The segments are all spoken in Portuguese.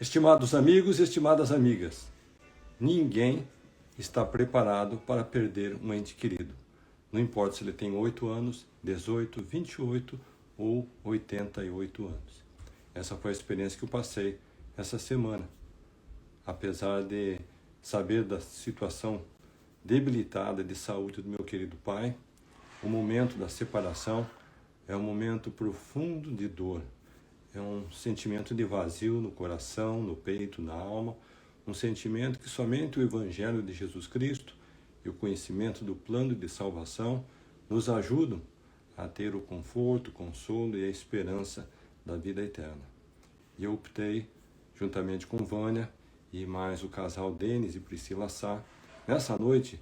Estimados amigos e estimadas amigas, ninguém está preparado para perder um ente querido. Não importa se ele tem 8 anos, 18, 28 ou 88 anos. Essa foi a experiência que eu passei essa semana. Apesar de saber da situação debilitada de saúde do meu querido pai, o momento da separação é um momento profundo de dor. É um sentimento de vazio no coração, no peito, na alma, um sentimento que somente o Evangelho de Jesus Cristo e o conhecimento do plano de salvação nos ajudam a ter o conforto, o consolo e a esperança da vida eterna. E eu optei, juntamente com Vânia e mais o casal Denis e Priscila Sá, nessa noite,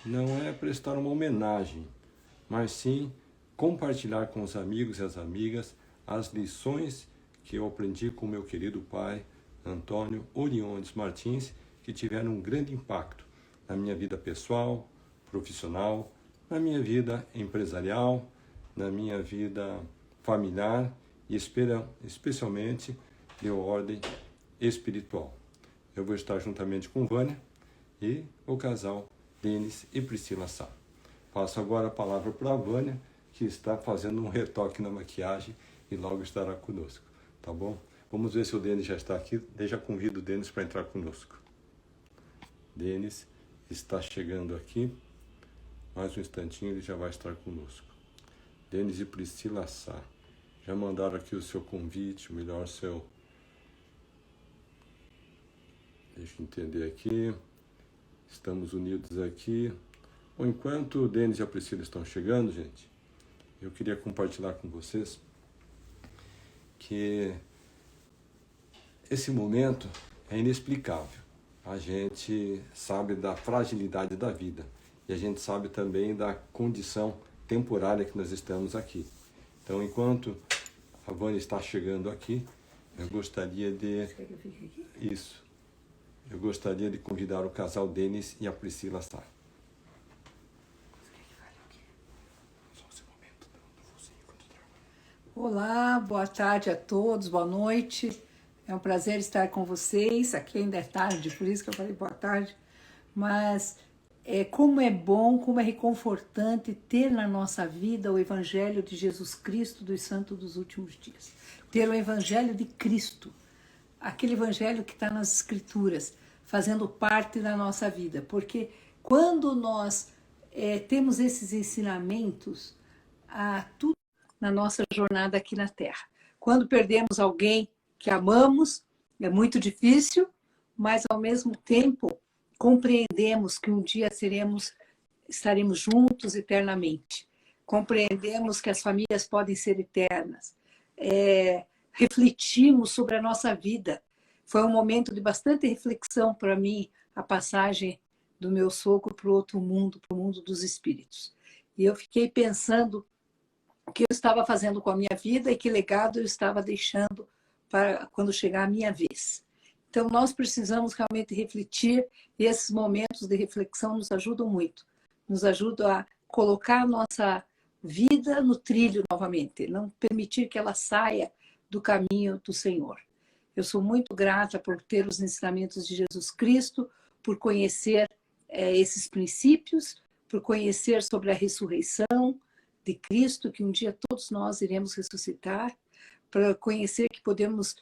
não é prestar uma homenagem, mas sim compartilhar com os amigos e as amigas as lições que eu aprendi com meu querido pai, Antônio Oriondes Martins, que tiveram um grande impacto na minha vida pessoal, profissional, na minha vida empresarial, na minha vida familiar e especialmente de ordem espiritual. Eu vou estar juntamente com Vânia e o casal Denis e Priscila Sá. Passo agora a palavra para a Vânia, que está fazendo um retoque na maquiagem e logo estará conosco. Tá bom? Vamos ver se o Denis já está aqui. Eu já convido o Denis para entrar conosco. Denis está chegando aqui. Mais um instantinho ele já vai estar conosco. Denis e Priscila Sá. Já mandaram aqui o seu convite, melhor seu... Deixa eu entender aqui. Estamos unidos aqui. Bom, enquanto o Denis e a Priscila estão chegando, gente, eu queria compartilhar com vocês que esse momento é inexplicável. A gente sabe da fragilidade da vida e a gente sabe também da condição temporária que nós estamos aqui. Então, enquanto a Vânia está chegando aqui, eu gostaria de... Isso. Eu gostaria de convidar o casal Denis e a Priscila Sá. Olá, boa tarde a todos, boa noite. É um prazer estar com vocês. Aqui ainda é tarde, por isso que eu falei boa tarde. Mas como é bom, como é reconfortante ter na nossa vida o Evangelho de Jesus Cristo dos Santos dos Últimos Dias. Ter o Evangelho de Cristo, aquele Evangelho que está nas Escrituras, fazendo parte da nossa vida. Porque quando nós temos esses ensinamentos, tudo na nossa jornada aqui na Terra. Quando perdemos alguém que amamos, é muito difícil, mas ao mesmo tempo compreendemos que um dia estaremos juntos eternamente. Compreendemos que as famílias podem ser eternas. Refletimos sobre a nossa vida. Foi um momento de bastante reflexão para mim, a passagem do meu sogro para o outro mundo, para o mundo dos espíritos. E eu fiquei pensando o que eu estava fazendo com a minha vida e que legado eu estava deixando para quando chegar a minha vez. Então, nós precisamos realmente refletir e esses momentos de reflexão nos ajudam muito. Nos ajudam a colocar a nossa vida no trilho novamente, não permitir que ela saia do caminho do Senhor. Eu sou muito grata por ter os ensinamentos de Jesus Cristo, por conhecer esses princípios, por conhecer sobre a ressurreição de Cristo, que um dia todos nós iremos ressuscitar, para conhecer que podemos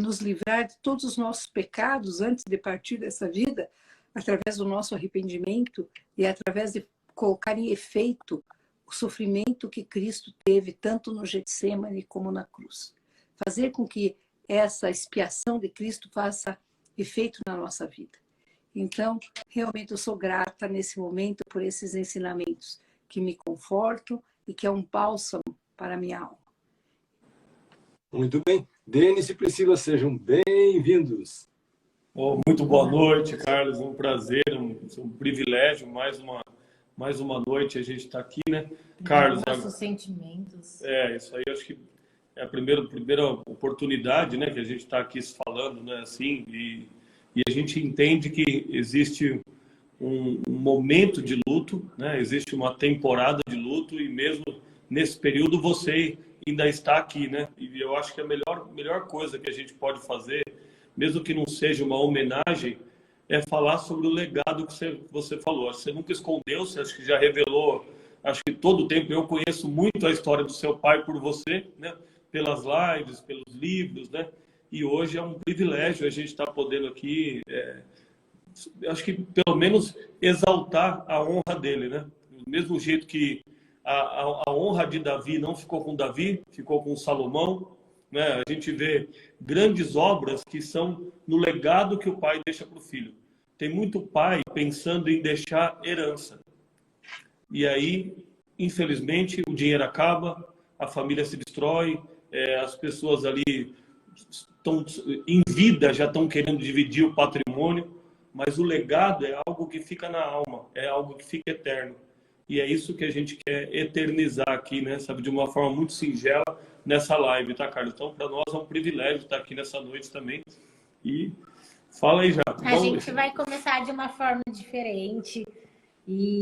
nos livrar de todos os nossos pecados antes de partir dessa vida, através do nosso arrependimento e através de colocar em efeito o sofrimento que Cristo teve, tanto no Getsemane como na cruz. Fazer com que essa expiação de Cristo faça efeito na nossa vida. Então, realmente eu sou grata nesse momento por esses ensinamentos que me confortam e que é um bálsamo para a minha alma. Muito bem. Denis e Priscila, sejam bem-vindos. Muito boa noite, Carlos. Um prazer, um privilégio. Mais uma noite a gente está aqui, né? Carlos, nossos sentimentos. Isso aí acho que é a primeira oportunidade, né, que a gente está aqui se falando, né, assim, e a gente entende que existe um momento de luto, né? Existe uma temporada de luto e mesmo nesse período você ainda está aqui, né? E eu acho que a melhor coisa que a gente pode fazer mesmo que não seja uma homenagem, é falar sobre o legado que você falou. Acho que você nunca escondeu, você acho que já revelou, acho que todo o tempo. Eu conheço muito a história do seu pai por você, né? Pelas lives, pelos livros, né? E hoje é um privilégio a gente estar podendo aqui, acho que pelo menos exaltar a honra dele, né? Do mesmo jeito que a honra de Davi não ficou com Davi, ficou com Salomão, né? A gente vê grandes obras que são no legado que o pai deixa para o filho. Tem muito pai pensando em deixar herança. E aí, infelizmente, o dinheiro acaba, a família se destrói, as pessoas ali estão em vida, já estão querendo dividir o patrimônio, mas o legado é algo que fica na alma, é algo que fica eterno. E é isso que a gente quer eternizar aqui, né? Sabe, de uma forma muito singela nessa live, tá, Carlos? Então, para nós é um privilégio estar aqui nessa noite também. E fala aí já. A gente vai começar de uma forma diferente. E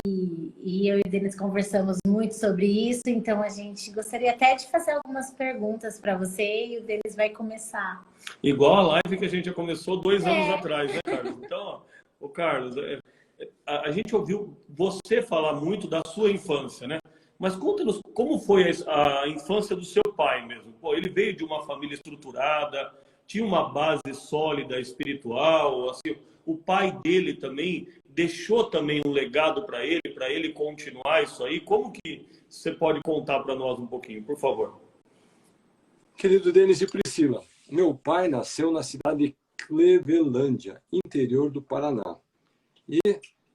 eu e o Denis conversamos muito sobre isso, então a gente gostaria até de fazer algumas perguntas para você e o Denis vai começar. Igual a live que a gente já começou 2 anos atrás, né, Carlos? Então, ó, Carlos, a gente ouviu você falar muito da sua infância, né? Mas conta-nos como foi a infância do seu pai mesmo. Pô, ele veio de uma família estruturada, tinha uma base sólida espiritual, assim, o pai dele também deixou também um legado para ele continuar isso aí. Como que você pode contar para nós um pouquinho, por favor? Querido Denis e Priscila, meu pai nasceu na cidade de Clevelândia, interior do Paraná. E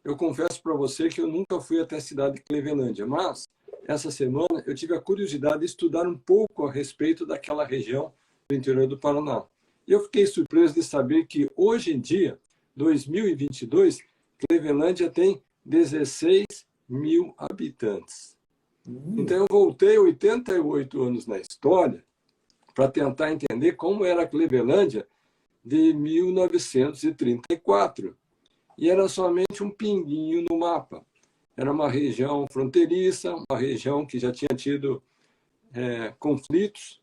eu confesso para você que eu nunca fui até a cidade de Clevelândia, mas essa semana eu tive a curiosidade de estudar um pouco a respeito daquela região do interior do Paraná. E eu fiquei surpreso de saber que hoje em dia, 2022, Clevelândia tem 16 mil habitantes. Então eu voltei 88 anos na história para tentar entender como era a Clevelândia de 1934. E era somente um pinguinho no mapa. Era uma região fronteiriça, uma região que já tinha tido conflitos.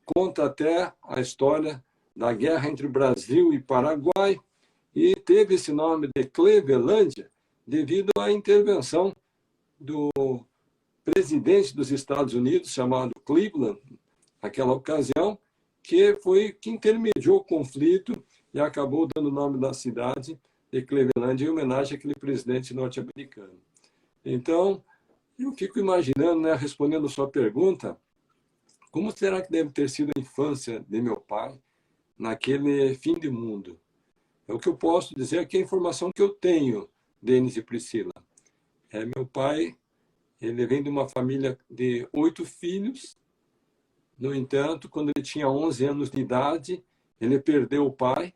Conta até a história da guerra entre Brasil e Paraguai, e teve esse nome de Clevelândia devido à intervenção do presidente dos Estados Unidos, chamado Cleveland, naquela ocasião, que intermediou o conflito e acabou dando o nome da cidade de Cleveland em homenagem àquele presidente norte-americano. Então, eu fico imaginando, né, respondendo a sua pergunta, como será que deve ter sido a infância de meu pai naquele fim de mundo? O que eu posso dizer é que a informação que eu tenho, Denis e Priscila, meu pai, ele vem de uma família de 8 filhos. No entanto, quando ele tinha 11 anos de idade, ele perdeu o pai.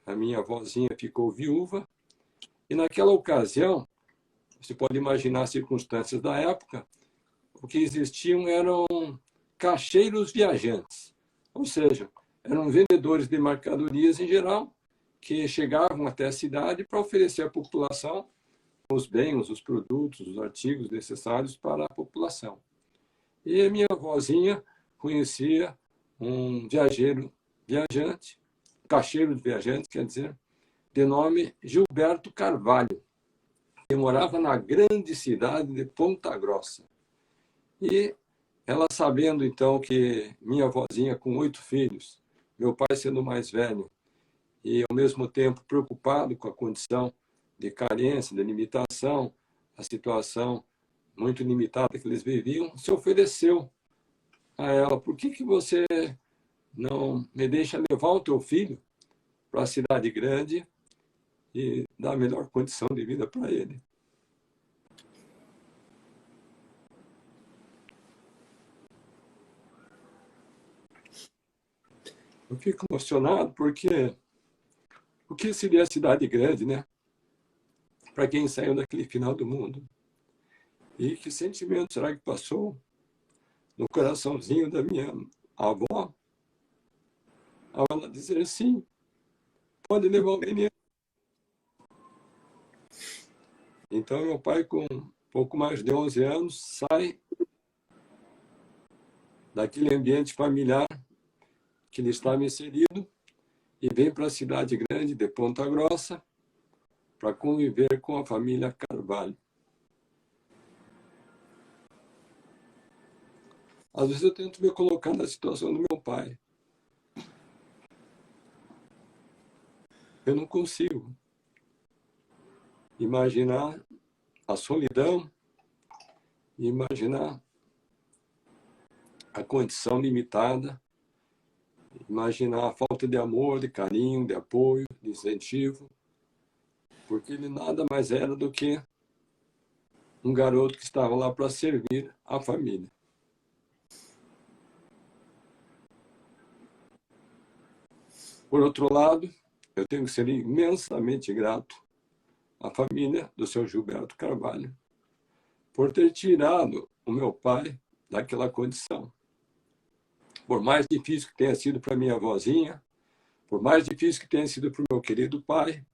A minha avózinha ficou viúva. E naquela ocasião, você pode imaginar as circunstâncias da época, o que existiam eram caixeiros viajantes. Ou seja, eram vendedores de mercadorias em geral, que chegavam até a cidade para oferecer à população os bens, os produtos, os artigos necessários para a população. E a minha avózinha conhecia um viajante, caixeiro de viajantes, quer dizer, de nome Gilberto Carvalho, que morava na grande cidade de Ponta Grossa. E ela, sabendo então que minha avózinha, com 8 filhos, meu pai sendo mais velho, e ao mesmo tempo preocupado com a condição de carência, de limitação, a situação muito limitada que eles viviam, se ofereceu a ela: por que você não me deixa levar o teu filho para a cidade grande e dar a melhor condição de vida para ele? Eu fico emocionado porque o que seria a cidade grande, né? Para quem saiu daquele final do mundo. E que sentimento será que passou no coraçãozinho da minha avó ao ela dizer: sim, pode levar o menino. Então, meu pai, com pouco mais de 11 anos, sai daquele ambiente familiar que ele estava inserido e vem para a cidade grande de Ponta Grossa para conviver com a família Carvalho. Às vezes eu tento me colocar na situação do meu pai. Eu não consigo imaginar a solidão, imaginar a condição limitada, imaginar a falta de amor, de carinho, de apoio, de incentivo, porque ele nada mais era do que um garoto que estava lá para servir a família. Por outro lado, eu tenho que ser imensamente grato à família do seu Gilberto Carvalho por ter tirado o meu pai daquela condição. Por mais difícil que tenha sido para minha avózinha, por mais difícil que tenha sido para o meu querido pai,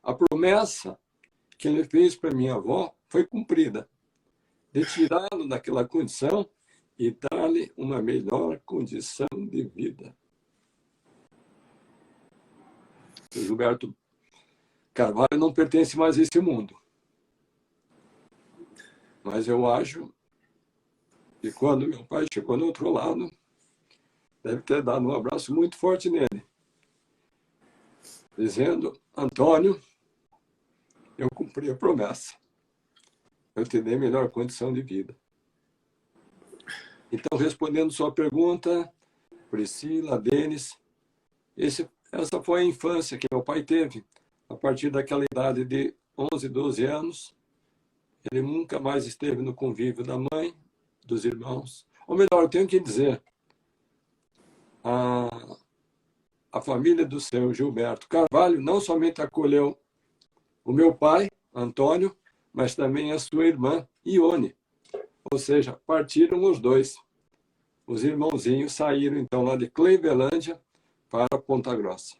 a promessa que ele fez para minha avó foi cumprida, de tirá-lo daquela condição e dar-lhe uma melhor condição de vida. O Gilberto Carvalho não pertence mais a esse mundo. Mas eu acho que quando meu pai chegou no outro lado, deve ter dado um abraço muito forte nele, dizendo: Antônio, eu cumpri a promessa. Eu te dei melhor condição de vida. Então, respondendo sua pergunta, Priscila, Denis, essa foi a infância que meu pai teve. A partir daquela idade de 11, 12 anos, ele nunca mais esteve no convívio da mãe, dos irmãos. Ou melhor, eu tenho que dizer, a família do seu Gilberto Carvalho não somente acolheu o meu pai, Antônio, mas também a sua irmã, Ione. Ou seja, partiram os dois. Os irmãozinhos saíram, então, lá de Clevelândia para Ponta Grossa.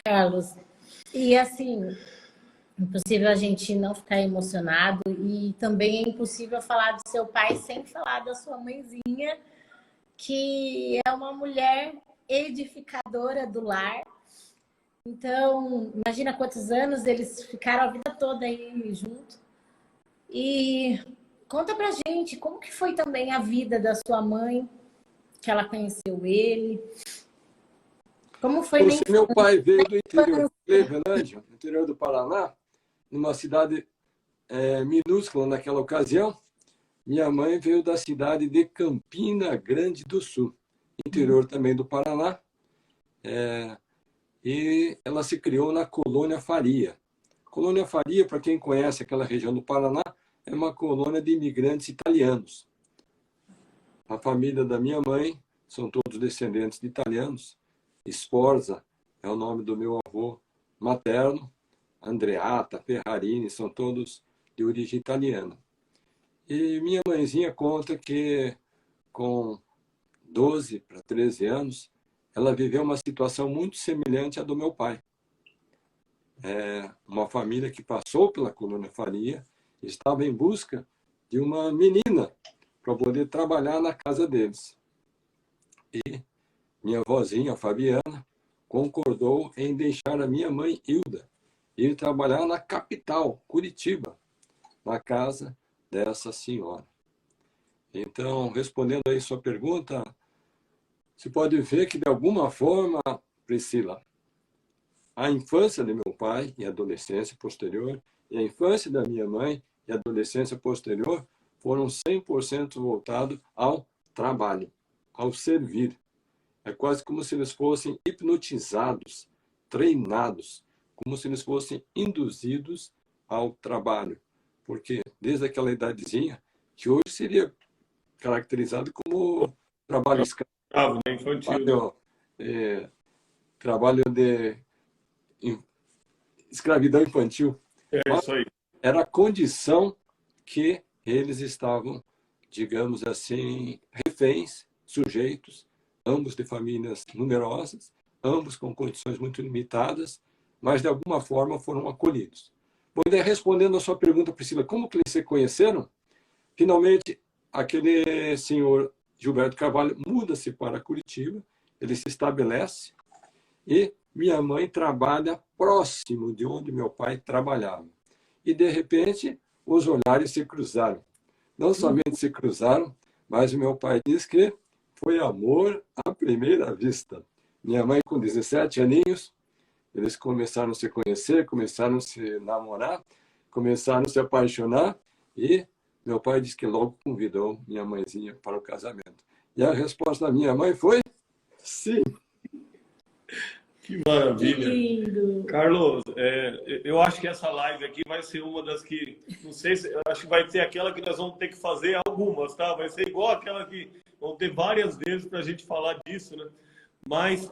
Carlos, e assim, impossível a gente não ficar emocionado e também é impossível falar do seu pai sem falar da sua mãezinha, que é uma mulher edificadora do lar. Então, imagina quantos anos eles ficaram a vida toda aí junto. E conta pra gente como que foi também a vida da sua mãe, que ela conheceu ele. Como foi nem... Meu pai veio do interior de Clevelândia, no interior do Paraná, numa cidade minúscula naquela ocasião. Minha mãe veio da cidade de Campina Grande do Sul, interior também do Paraná. E ela se criou na Colônia Faria. Colônia Faria, para quem conhece aquela região do Paraná, é uma colônia de imigrantes italianos. A família da minha mãe são todos descendentes de italianos. Sforza é o nome do meu avô materno. Andreata, Ferrarini, são todos de origem italiana. E minha mãezinha conta que com 12 para 13 anos, ela viveu uma situação muito semelhante à do meu pai. Uma família que passou pela Colônia Faria, estava em busca de uma menina para poder trabalhar na casa deles. E minha avózinha, Fabiana, concordou em deixar a minha mãe, Hilda, ir trabalhar na capital, Curitiba, na casa dessa senhora. Então, respondendo aí sua pergunta, se pode ver que, de alguma forma, Priscila, a infância de meu pai e a adolescência posterior, e a infância da minha mãe e a adolescência posterior foram 100% voltados ao trabalho, ao servir. É quase como se eles fossem hipnotizados, treinados, como se eles fossem induzidos ao trabalho. Porque desde aquela idadezinha, que hoje seria caracterizado como trabalho escravo, infantil. Trabalho de escravidão infantil. Isso aí. Era a condição que eles estavam, digamos assim, reféns, sujeitos, ambos de famílias numerosas, ambos com condições muito limitadas, mas de alguma forma foram acolhidos. Bom, daí, respondendo a sua pergunta, Priscila, como que eles se conheceram? Finalmente, aquele senhor Gilberto Carvalho muda-se para Curitiba ele se estabelece e minha mãe trabalha próximo de onde meu pai trabalhava. E, de repente, os olhares se cruzaram. Não somente se cruzaram, mas o meu pai diz que foi amor à primeira vista. Minha mãe, com 17 aninhos, eles começaram a se conhecer, começaram a se namorar, começaram a se apaixonar e meu pai disse que logo convidou minha mãezinha para o casamento. E a resposta da minha mãe foi sim. Que maravilha. Que lindo. Carlos, eu acho que essa live aqui vai ser uma das que, não sei se, acho que vai ser aquela que nós vamos ter que fazer algumas, tá? Vai ser igual aquela que vão ter várias vezes para a gente falar disso, né? Mas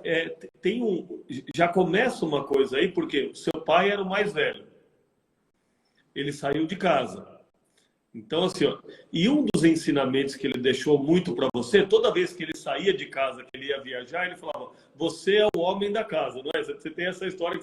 já começa uma coisa aí, porque o seu pai era o mais velho. Ele saiu de casa. Então, assim, ó, e um dos ensinamentos que ele deixou muito para você, toda vez que ele saía de casa, que ele ia viajar, ele falava, você é o homem da casa, não é? Você tem essa história.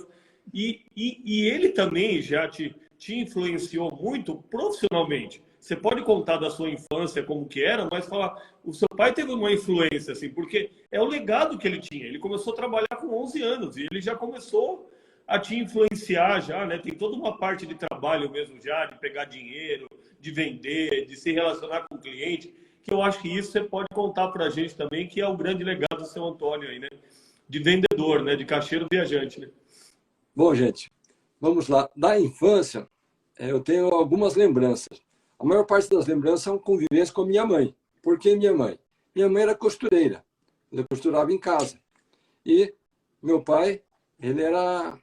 E ele também já te influenciou muito profissionalmente. Você pode contar da sua infância como que era, mas falar, o seu pai teve uma influência, assim, porque é o legado que ele tinha. Ele começou a trabalhar com 11 anos e ele já começou a te influenciar já, né? Tem toda uma parte de trabalho mesmo já, de pegar dinheiro, de vender, de se relacionar com o cliente, que eu acho que isso você pode contar para a gente também, que é o grande legado do seu Antônio aí, né? De vendedor, né? De caixeiro viajante, né? Bom, gente, vamos lá. Da infância, eu tenho algumas lembranças. A maior parte das lembranças são convivência com a minha mãe. Por que minha mãe? Minha mãe era costureira. Ela costurava em casa. E meu pai, ele era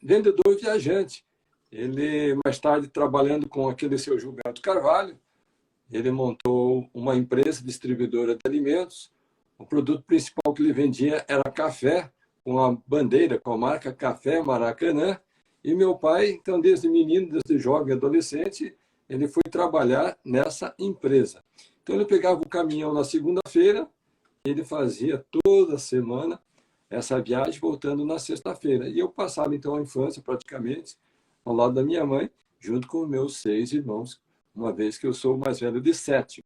vendedor viajante. Ele, mais tarde, trabalhando com aquele seu Gilberto Carvalho, ele montou uma empresa distribuidora de alimentos. O produto principal que ele vendia era café, com a bandeira, com a marca Café Maracanã. E meu pai, então, desde menino, desde jovem, adolescente, ele foi trabalhar nessa empresa. Então, ele pegava o caminhão na segunda-feira, ele fazia toda semana essa viagem, voltando na sexta-feira. E eu passava, então, a infância, praticamente, ao lado da minha mãe, junto com meus 6 irmãos, uma vez que eu sou o mais velho de 7.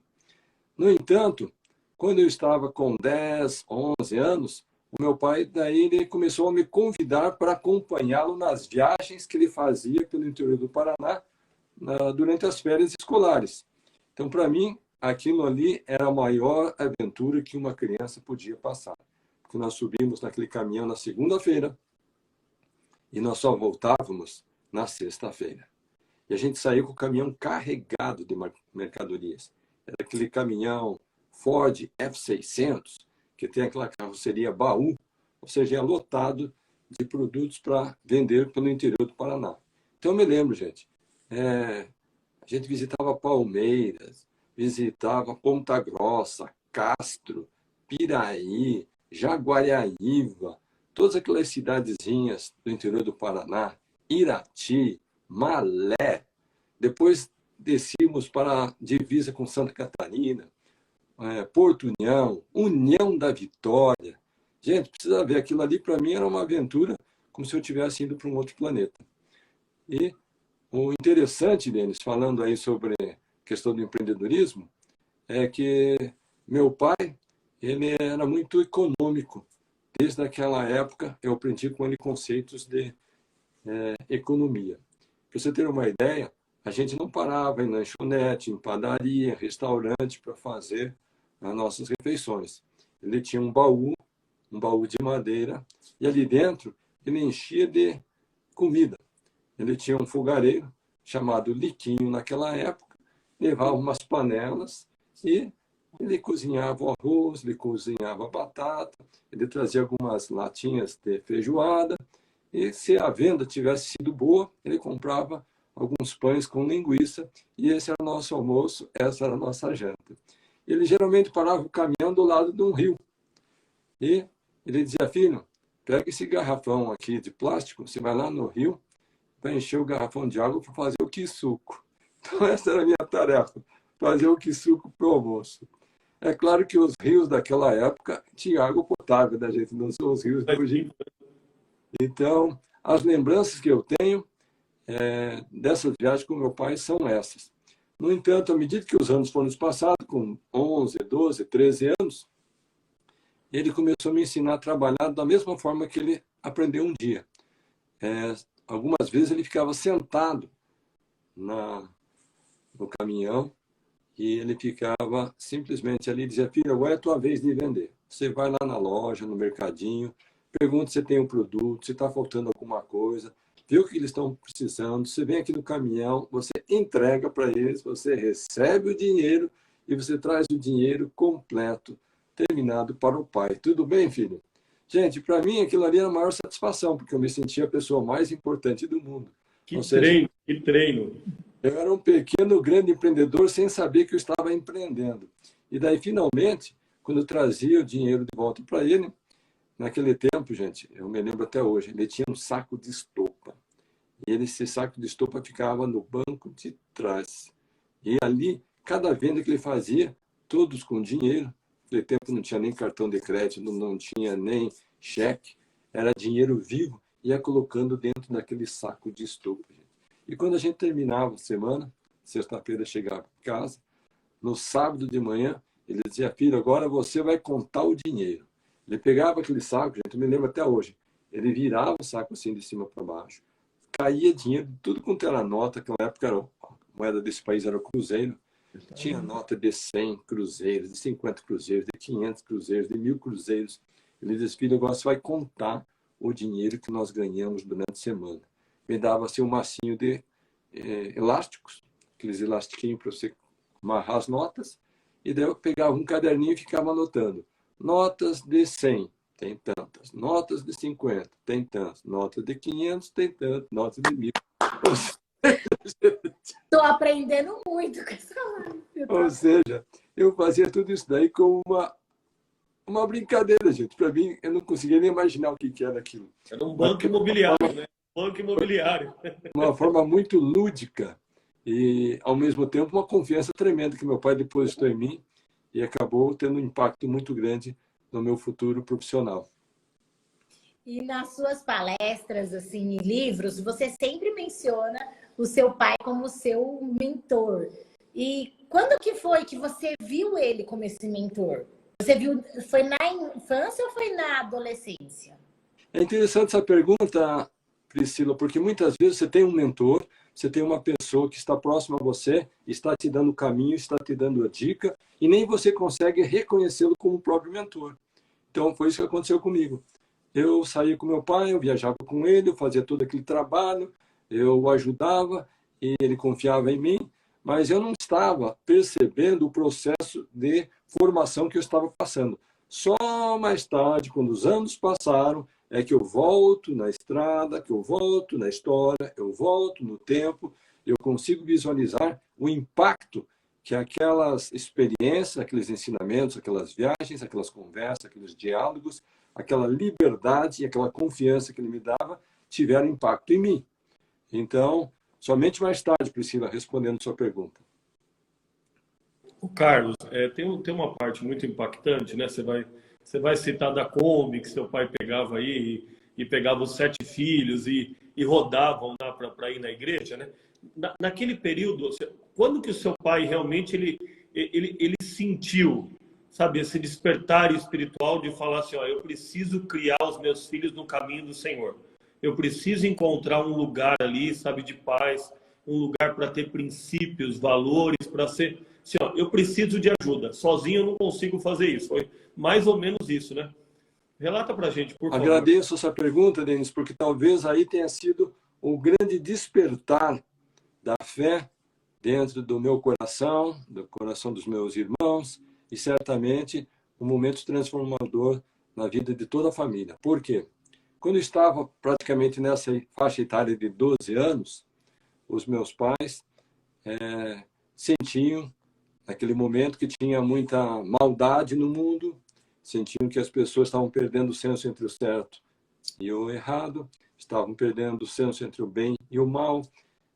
No entanto, quando eu estava com 10, 11 anos, o meu pai, daí, ele começou a me convidar para acompanhá-lo nas viagens que ele fazia pelo interior do Paraná durante as férias escolares. Então, para mim, aquilo ali era a maior aventura que uma criança podia passar. Porque nós subimos naquele caminhão na segunda-feira e nós só voltávamos na sexta-feira. E a gente saiu com o caminhão carregado de mercadorias. Era aquele caminhão Ford F600, que tem aquela carroceria baú, ou seja, é lotado de produtos para vender pelo interior do Paraná. Então, eu me lembro, gente, a gente visitava Palmeiras, visitava Ponta Grossa, Castro, Piraí, Jaguariaíva, todas aquelas cidadezinhas do interior do Paraná, Irati, Malé. Depois descíamos para a divisa com Santa Catarina, Porto União, União da Vitória. Gente, precisa ver, aquilo ali para mim era uma aventura como se eu tivesse ido para um outro planeta. E o interessante, Denis, falando aí sobre a questão do empreendedorismo, é que meu pai, ele era muito econômico. Desde aquela época, eu aprendi com ele conceitos de economia. Para você ter uma ideia, a gente não parava em lanchonete, em padaria, em restaurante para fazer as nossas refeições. Ele tinha um baú de madeira, e ali dentro ele enchia de comida. Ele tinha um fogareiro chamado Liquinho naquela época, levava umas panelas e ele cozinhava o arroz, ele cozinhava a batata, ele trazia algumas latinhas de feijoada, e se a venda tivesse sido boa, ele comprava alguns pães com linguiça, e esse era o nosso almoço, essa era a nossa janta. Ele geralmente parava o caminhão do lado de um rio, e ele dizia, filho, pega esse garrafão aqui de plástico, você vai lá no rio, para encher o garrafão de água para fazer o quissuco. Então, essa era a minha tarefa, fazer o quissuco para o almoço. É claro que os rios daquela época tinham água potável, da gente, não são os rios de hoje. Então, as lembranças que eu tenho dessas viagens com meu pai são essas. No entanto, à medida que os anos foram passados, com 11, 12, 13 anos, Ele começou a me ensinar a trabalhar da mesma forma que ele aprendeu um dia. Algumas vezes ele ficava sentado no caminhão e ele ficava simplesmente ali e dizia: filho, agora é a tua vez de vender. Você vai lá na loja, no mercadinho, pergunta se tem um produto, se está faltando alguma coisa, vê o que eles estão precisando, você vem aqui no caminhão, você entrega para eles, você recebe o dinheiro e você traz o dinheiro completo, terminado para o pai. Tudo bem, filho? Gente, para mim aquilo ali era a maior satisfação, porque eu me sentia a pessoa mais importante do mundo. Que treino, que treino. Eu era um pequeno, grande empreendedor sem saber que eu estava empreendendo. E daí, finalmente, quando eu trazia o dinheiro de volta para ele, naquele tempo, gente, eu me lembro até hoje, ele tinha um saco de estopa. E esse saco de estopa ficava no banco de trás. E ali, cada venda que ele fazia, todos com dinheiro, naquele tempo não tinha nem cartão de crédito, não tinha nem cheque, era dinheiro vivo, ia colocando dentro daquele saco de estopa. E quando a gente terminava a semana, sexta-feira chegava em casa, no sábado de manhã, ele dizia: filho, agora você vai contar o dinheiro. Ele pegava aquele saco, gente, eu me lembro até hoje, ele virava o saco assim de cima para baixo, caía dinheiro, tudo quanto era nota, naquela época a moeda desse país era o cruzeiro, tinha nota de 100 cruzeiros, de 50 cruzeiros, de 500 cruzeiros, de 1000 cruzeiros. Ele dizia: filho, agora você vai contar o dinheiro que nós ganhamos durante a semana. Me dava assim um massinho de elásticos, aqueles elastiquinhos para você amarrar as notas, e daí eu pegava um caderninho e ficava anotando. Notas de 100, tem tantas. Notas de 50, tem tantas. Notas de 500, tem tantas. Notas de 1000. Estou aprendendo muito com essa live. Ou seja, eu fazia tudo isso daí como uma brincadeira, gente. Para mim, eu não conseguia nem imaginar o que era aquilo. Era um banco imobiliário, né? Banco imobiliário. Uma forma muito lúdica e, ao mesmo tempo, uma confiança tremenda que meu pai depositou em mim e acabou tendo um impacto muito grande no meu futuro profissional. E nas suas palestras, assim, e livros, você sempre menciona o seu pai como seu mentor. E quando que foi que você viu ele como esse mentor? Você viu, foi na infância ou foi na adolescência? É interessante essa pergunta, Priscila, porque muitas vezes você tem um mentor, você tem uma pessoa que está próxima a você, está te dando o caminho, está te dando a dica, e nem você consegue reconhecê-lo como o próprio mentor. Então, foi isso que aconteceu comigo. Eu saía com meu pai, eu viajava com ele, eu fazia todo aquele trabalho, eu o ajudava e ele confiava em mim, mas eu não estava percebendo o processo de formação que eu estava passando. Só mais tarde, quando os anos passaram, é que eu volto na estrada, que eu volto na história, eu volto no tempo, eu consigo visualizar o impacto que aquelas experiências, aqueles ensinamentos, aquelas viagens, aquelas conversas, aqueles diálogos, aquela liberdade e aquela confiança que ele me dava tiveram impacto em mim. Então, somente mais tarde, Priscila, respondendo sua pergunta. O Carlos, tem uma parte muito impactante, né? Você vai citar da Kombi, que seu pai pegava aí e pegava os 7 filhos e rodavam lá para ir na igreja, né? Naquele período, quando que o seu pai realmente ele sentiu, sabe, esse despertar espiritual de falar assim: ó, eu preciso criar os meus filhos no caminho do Senhor. Eu preciso encontrar um lugar ali, sabe, de paz, um lugar para ter princípios, valores, para ser... Assim, ó, eu preciso de ajuda. Sozinho eu não consigo fazer isso. Foi mais ou menos isso, né? Relata para a gente, por favor. Agradeço essa pergunta, Denis, porque talvez aí tenha sido o grande despertar da fé dentro do meu coração, do coração dos meus irmãos, e certamente um momento transformador na vida de toda a família. Por quê? Quando eu estava praticamente nessa faixa etária de 12 anos, os meus pais sentiam, naquele momento, que tinha muita maldade no mundo, sentiam que as pessoas estavam perdendo o senso entre o certo e o errado, estavam perdendo o senso entre o bem e o mal,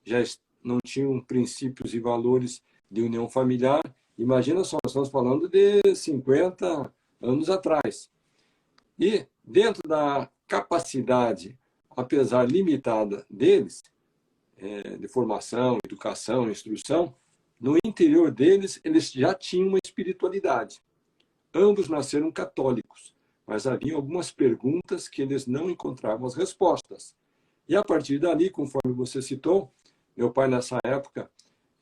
já não tinham princípios e valores de união familiar. Imagina só, nós estamos falando de 50 anos atrás. E dentro da capacidade, apesar limitada deles, de formação, educação, instrução, no interior deles, eles já tinham uma espiritualidade. Ambos nasceram católicos, mas havia algumas perguntas que eles não encontravam as respostas. E a partir dali, conforme você citou, meu pai nessa época,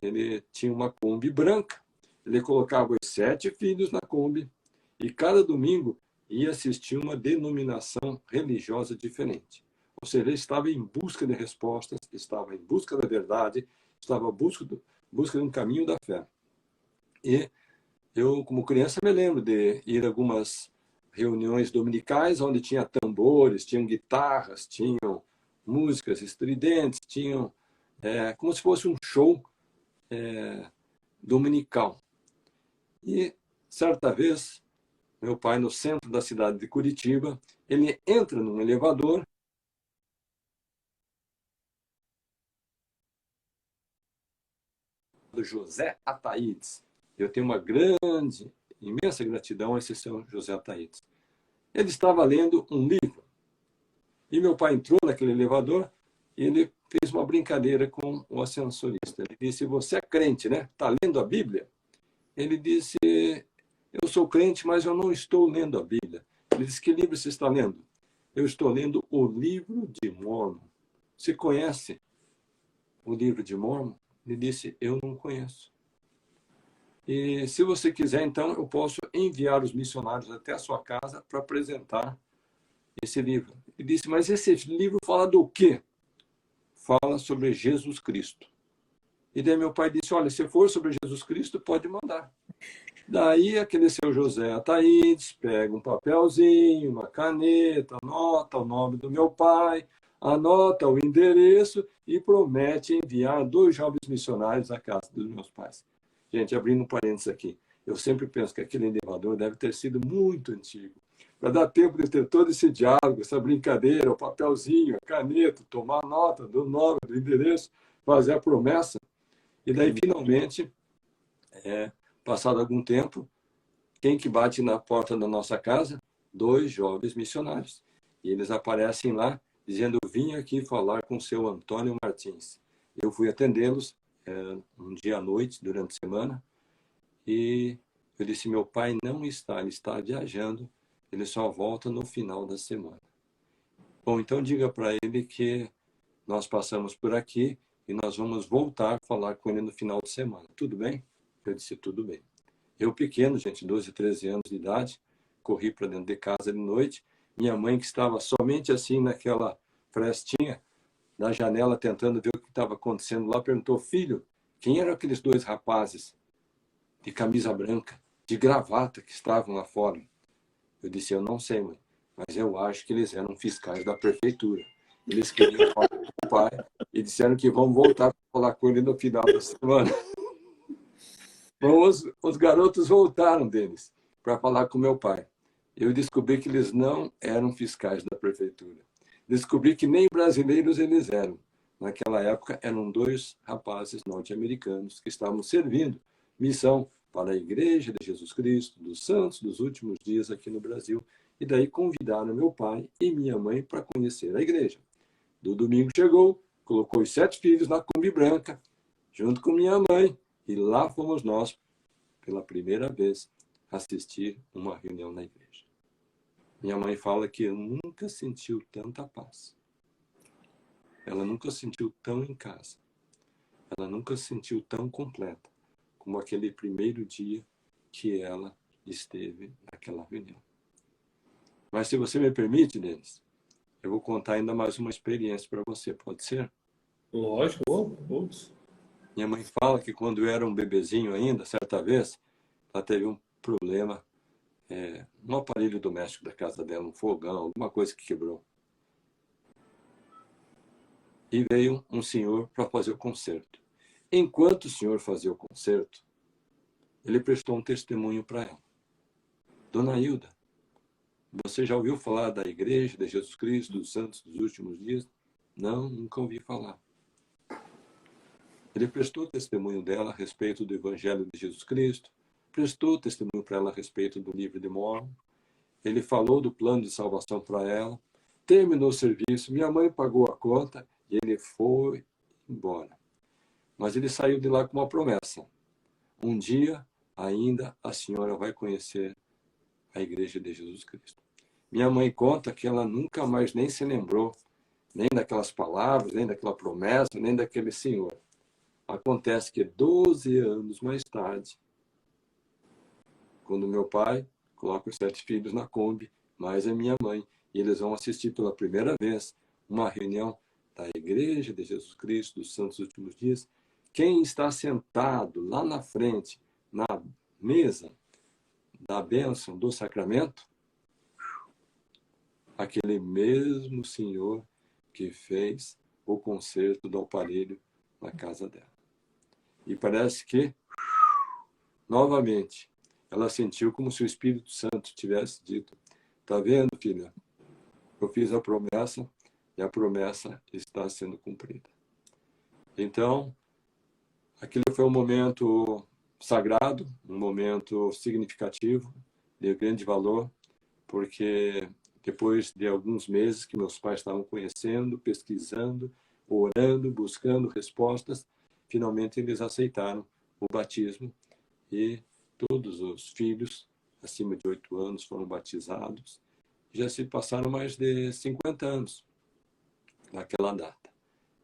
ele tinha uma Kombi branca, ele colocava os 7 filhos na Kombi e cada domingo ia assistir uma denominação religiosa diferente. Ou seja, ele estava em busca de respostas, estava em busca da verdade, estava em busca de um caminho da fé. E eu, como criança, me lembro de ir a algumas reuniões dominicais onde tinha tambores, tinham guitarras, tinham músicas estridentes, tinham como se fosse um show dominical. E certa vez, meu pai, no centro da cidade de Curitiba, ele entra num elevador do José Ataídes. Eu tenho uma grande, imensa gratidão a esse senhor José Ataídes. Ele estava lendo um livro. E meu pai entrou naquele elevador e ele fez uma brincadeira com o ascensorista. Ele disse, você é crente, né? Está lendo a Bíblia? Ele disse, eu sou crente, mas eu não estou lendo a Bíblia. Ele disse, que livro você está lendo? Eu estou lendo o livro de Mórmon. Você conhece o livro de Mórmon? Ele disse, eu não conheço. E se você quiser, então, eu posso enviar os missionários até a sua casa para apresentar esse livro. Ele disse, mas esse livro fala do quê? Fala sobre Jesus Cristo. E daí meu pai disse, olha, se for sobre Jesus Cristo, pode mandar. Daí aquele seu José Ataídes pega um papelzinho, uma caneta, anota o nome do meu pai, anota o endereço e promete enviar 2 jovens missionários à casa dos meus pais. Gente, abrindo um parênteses aqui, eu sempre penso que aquele elevador deve ter sido muito antigo. Para dar tempo de ter todo esse diálogo, essa brincadeira, o papelzinho, a caneta, tomar nota do nome, do endereço, fazer a promessa. E daí, finalmente, passado algum tempo, quem que bate na porta da nossa casa? 2 jovens missionários. E eles aparecem lá, dizendo, vim aqui falar com o seu Antônio Martins. Eu fui atendê-los um dia à noite, durante a semana, e eu disse, meu pai não está, ele está viajando, ele só volta no final da semana. Bom, então diga para ele que nós passamos por aqui e nós vamos voltar a falar com ele no final de semana. Tudo bem? Eu disse, tudo bem. Eu pequeno, gente, 12, 13 anos de idade, corri para dentro de casa de noite. Minha mãe, que estava somente assim naquela frestinha da janela, tentando ver o que estava acontecendo lá, perguntou, filho, quem eram aqueles 2 rapazes de camisa branca, de gravata, que estavam lá fora? Eu disse, eu não sei, mãe, mas eu acho que eles eram fiscais da prefeitura. Eles queriam falar com o pai e disseram que vão voltar para falar com ele no final da semana. Bom, os garotos voltaram deles para falar com meu pai. Eu descobri que eles não eram fiscais da prefeitura. Descobri que nem brasileiros eles eram. Naquela época, eram 2 rapazes norte-americanos que estavam servindo missão para a Igreja de Jesus Cristo, dos Santos dos Últimos Dias aqui no Brasil. E daí convidaram meu pai e minha mãe para conhecer a igreja. Do domingo chegou, colocou os 7 filhos na Kombi branca, junto com minha mãe, e lá fomos nós, pela primeira vez, assistir uma reunião na igreja. Minha mãe fala que nunca sentiu tanta paz. Ela nunca sentiu tão em casa. Ela nunca sentiu tão completa como aquele primeiro dia que ela esteve naquela reunião. Mas se você me permite, Denis, eu vou contar ainda mais uma experiência para você, pode ser? Lógico, vamos. Minha mãe fala que quando eu era um bebezinho ainda, certa vez, ela teve um problema no aparelho doméstico da casa dela, um fogão, alguma coisa que quebrou. E veio um senhor para fazer o conserto. Enquanto o senhor fazia o conserto, ele prestou um testemunho para ela. Dona Hilda, você já ouviu falar da Igreja de Jesus Cristo, dos Santos dos Últimos Dias? Não, nunca ouvi falar. Ele prestou testemunho dela a respeito do Evangelho de Jesus Cristo, prestou testemunho para ela a respeito do livro de Mórmon, ele falou do plano de salvação para ela, terminou o serviço, minha mãe pagou a conta e ele foi embora. Mas ele saiu de lá com uma promessa. Um dia, ainda, a senhora vai conhecer a Igreja de Jesus Cristo. Minha mãe conta que ela nunca mais nem se lembrou, nem daquelas palavras, nem daquela promessa, nem daquele senhor. Acontece que 12 anos mais tarde, quando meu pai coloca os 7 filhos na Kombi, mais a minha mãe, e eles vão assistir pela primeira vez uma reunião da Igreja de Jesus Cristo dos Santos Últimos Dias, quem está sentado lá na frente, na mesa da bênção do sacramento, aquele mesmo senhor que fez o concerto do aparelho na casa dela. E parece que, novamente, ela sentiu como se o Espírito Santo tivesse dito: tá vendo, filha? Eu fiz a promessa e a promessa está sendo cumprida. Então, aquele foi um momento sagrado, um momento significativo, de grande valor, porque depois de alguns meses que meus pais estavam conhecendo, pesquisando, orando, buscando respostas, finalmente eles aceitaram o batismo e todos os filhos acima de 8 anos foram batizados. Já se passaram mais de 50 anos naquela data.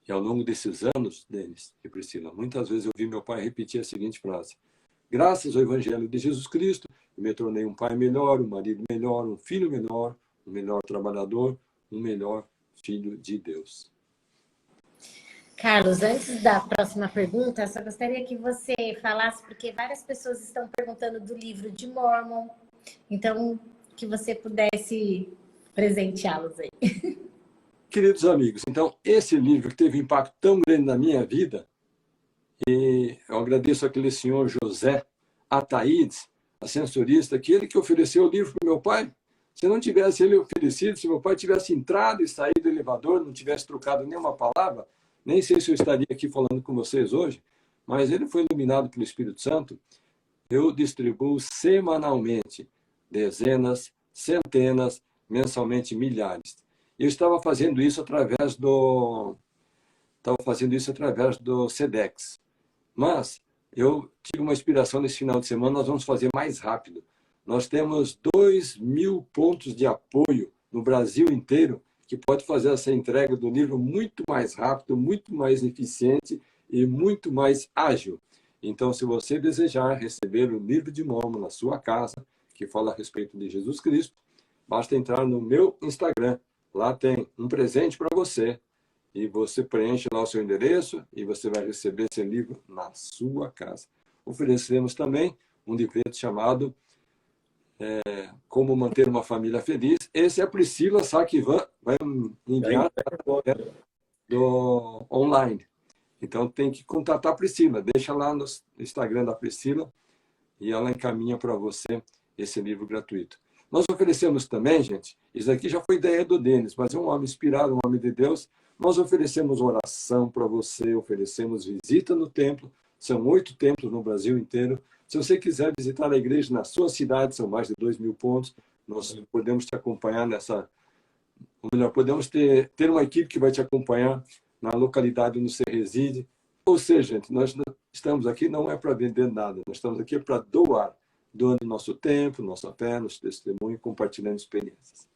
E ao longo desses anos, Denis e Priscila, muitas vezes eu vi meu pai repetir a seguinte frase: graças ao Evangelho de Jesus Cristo, eu me tornei um pai melhor, um marido melhor, um filho melhor, um melhor trabalhador, um melhor filho de Deus. Carlos, antes da próxima pergunta, eu só gostaria que você falasse, porque várias pessoas estão perguntando do livro de Mormon, então que você pudesse presenteá-los aí. Queridos amigos, então, esse livro que teve um impacto tão grande na minha vida, e eu agradeço àquele senhor José Ataídes, ascensorista, que ele que ofereceu o livro para o meu pai. Se não tivesse ele oferecido, se meu pai tivesse entrado e saído do elevador, não tivesse trocado nenhuma palavra, nem sei se eu estaria aqui falando com vocês hoje, mas ele foi iluminado pelo Espírito Santo. Eu distribuo semanalmente dezenas, centenas, mensalmente milhares. Eu estava fazendo isso através do SEDEX. Mas eu tive uma inspiração nesse final de semana, nós vamos fazer mais rápido. Nós temos 2.000 pontos de apoio no Brasil inteiro que pode fazer essa entrega do livro muito mais rápido, muito mais eficiente e muito mais ágil. Então, se você desejar receber o livro de Mormon na sua casa, que fala a respeito de Jesus Cristo, basta entrar no meu Instagram. Lá tem um presente para você e você preenche lá o seu endereço e você vai receber esse livro na sua casa. Oferecemos também um livreto chamado Como Manter uma Família Feliz. Esse é a Priscila Sakivan vai enviar do online. Então tem que contatar a Priscila. Deixa lá no Instagram da Priscila e ela encaminha para você esse livro gratuito. Nós oferecemos também, gente, isso aqui já foi ideia do Denis, mas é um homem inspirado, um homem de Deus. Nós oferecemos oração para você, oferecemos visita no templo. São 8 templos no Brasil inteiro. Se você quiser visitar a igreja na sua cidade, são mais de 2.000 pontos. Nós podemos te acompanhar ou melhor, podemos ter uma equipe que vai te acompanhar na localidade onde você reside. Ou seja, gente, nós estamos aqui não é para vender nada, nós estamos aqui para doar, doando nosso tempo, nossa fé, nosso testemunho, compartilhando experiências.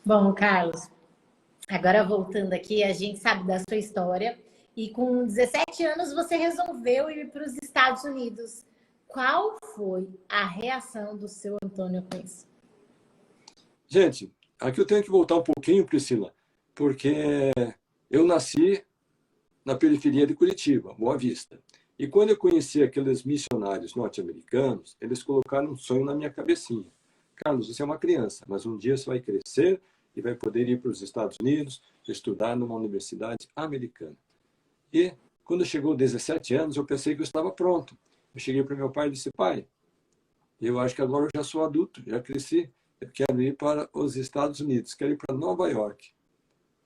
Bom, Carlos, agora voltando aqui, a gente sabe da sua história e com 17 anos você resolveu ir para os Estados Unidos. Qual foi a reação do seu Antônio com isso? Gente, aqui eu tenho que voltar um pouquinho, Priscila, porque eu nasci na periferia de Curitiba, Boa Vista. E quando eu conheci aqueles missionários norte-americanos, eles colocaram um sonho na minha cabecinha. Carlos, você é uma criança, mas um dia você vai crescer e vai poder ir para os Estados Unidos, estudar numa universidade americana. E quando chegou 17 anos, eu pensei que eu estava pronto. Eu cheguei para meu pai e disse: pai, eu acho que agora eu já sou adulto, já cresci, eu quero ir para os Estados Unidos, quero ir para Nova York.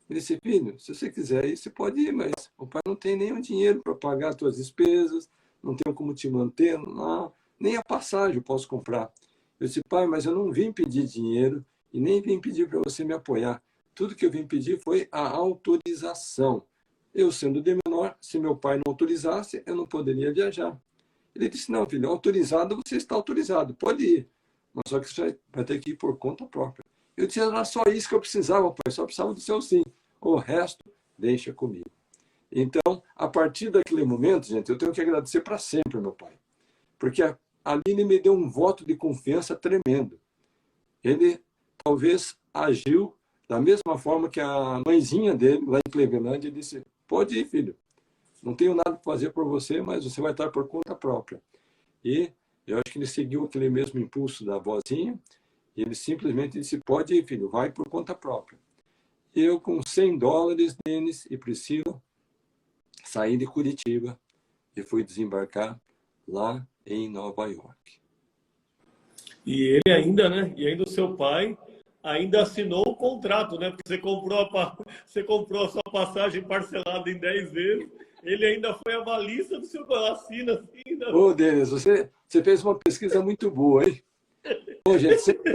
Ele disse: filho, se você quiser ir, você pode ir, mas o pai não tem nenhum dinheiro para pagar as suas despesas, não tem como te manter, não, nem a passagem eu posso comprar. Eu disse: pai, mas eu não vim pedir dinheiro e nem vim pedir para você me apoiar. Tudo que eu vim pedir foi a autorização. Eu, sendo de menor, se meu pai não autorizasse, eu não poderia viajar. Ele disse: não, filho, autorizado, você está autorizado, pode ir. Mas só que você vai ter que ir por conta própria. Eu disse, era só isso que eu precisava, pai, só precisava do seu sim. O resto, deixa comigo. Então, a partir daquele momento, gente, eu tenho que agradecer para sempre ao meu pai. Porque ali ele me deu um voto de confiança tremendo. Ele talvez agiu da mesma forma que a mãezinha dele, lá em Cleveland, disse, pode ir, filho. Não tenho nada para fazer por você, mas você vai estar por conta própria. E eu acho que ele seguiu aquele mesmo impulso da vozinha, e ele simplesmente disse, pode ir, filho, vai por conta própria. Eu, com $100, Denis e Priscila, saí de Curitiba e fui desembarcar lá em Nova York. E ele ainda, né? E ainda o seu pai ainda assinou o contrato, né? Porque você comprou a sua passagem parcelada em 10 vezes. Ele ainda foi avalista do seu assina assim. Né? Ô, Denis, você fez uma pesquisa muito boa, hein? Bom, gente, sempre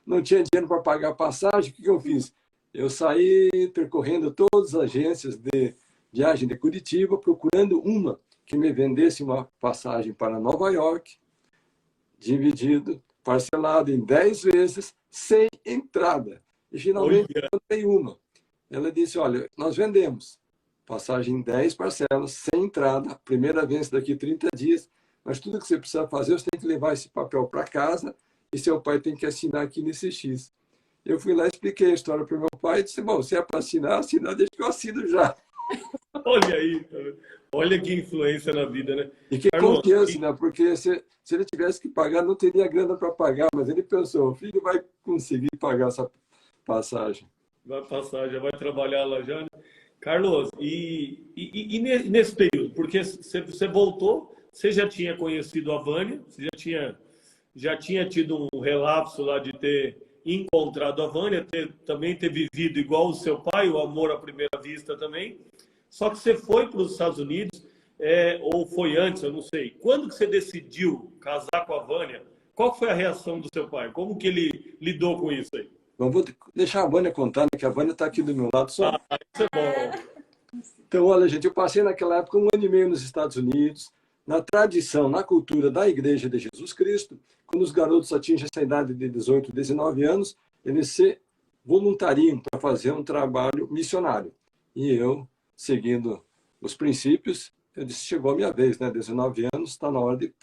não tinha dinheiro para pagar a passagem, o que eu fiz? Eu saí percorrendo todas as agências de viagem de Curitiba, procurando uma que me vendesse uma passagem para Nova York, dividido, parcelado em 10 vezes, sem entrada. E finalmente encontrei uma. Ela disse, olha, nós vendemos passagem em 10 parcelas, sem entrada, primeira vez daqui 30 dias, mas tudo que você precisa fazer, você tem que levar esse papel para casa e seu pai tem que assinar aqui nesse X. Eu fui lá e expliquei a história para o meu pai e disse, bom, se é para assinar, deixa que eu assino já. Olha aí, olha que influência na vida, né? E que confiança, né? Porque se ele tivesse que pagar, não teria grana para pagar, mas ele pensou, o filho vai conseguir pagar essa passagem. Vai passar, já vai trabalhar lá já, né? Carlos, e nesse período, porque você voltou, você já tinha conhecido a Vânia, você já tinha tido um relapso lá de ter encontrado a Vânia, também ter vivido igual o seu pai, o amor à primeira vista também. Só que você foi para os Estados Unidos, ou foi antes, eu não sei. Quando que você decidiu casar com a Vânia? Qual foi a reação do seu pai? Como que ele lidou com isso aí? Eu vou deixar a Vânia contar, né, que a Vânia está aqui do meu lado só. Isso é bom. Então, olha, gente, eu passei naquela época 1 ano e meio nos Estados Unidos, na tradição, na cultura da Igreja de Jesus Cristo, quando os garotos atingem essa idade de 18, 19 anos, eles se voluntariam para fazer um trabalho missionário. E eu, seguindo os princípios, eu disse, chegou a minha vez, né? 19 anos, está na hora de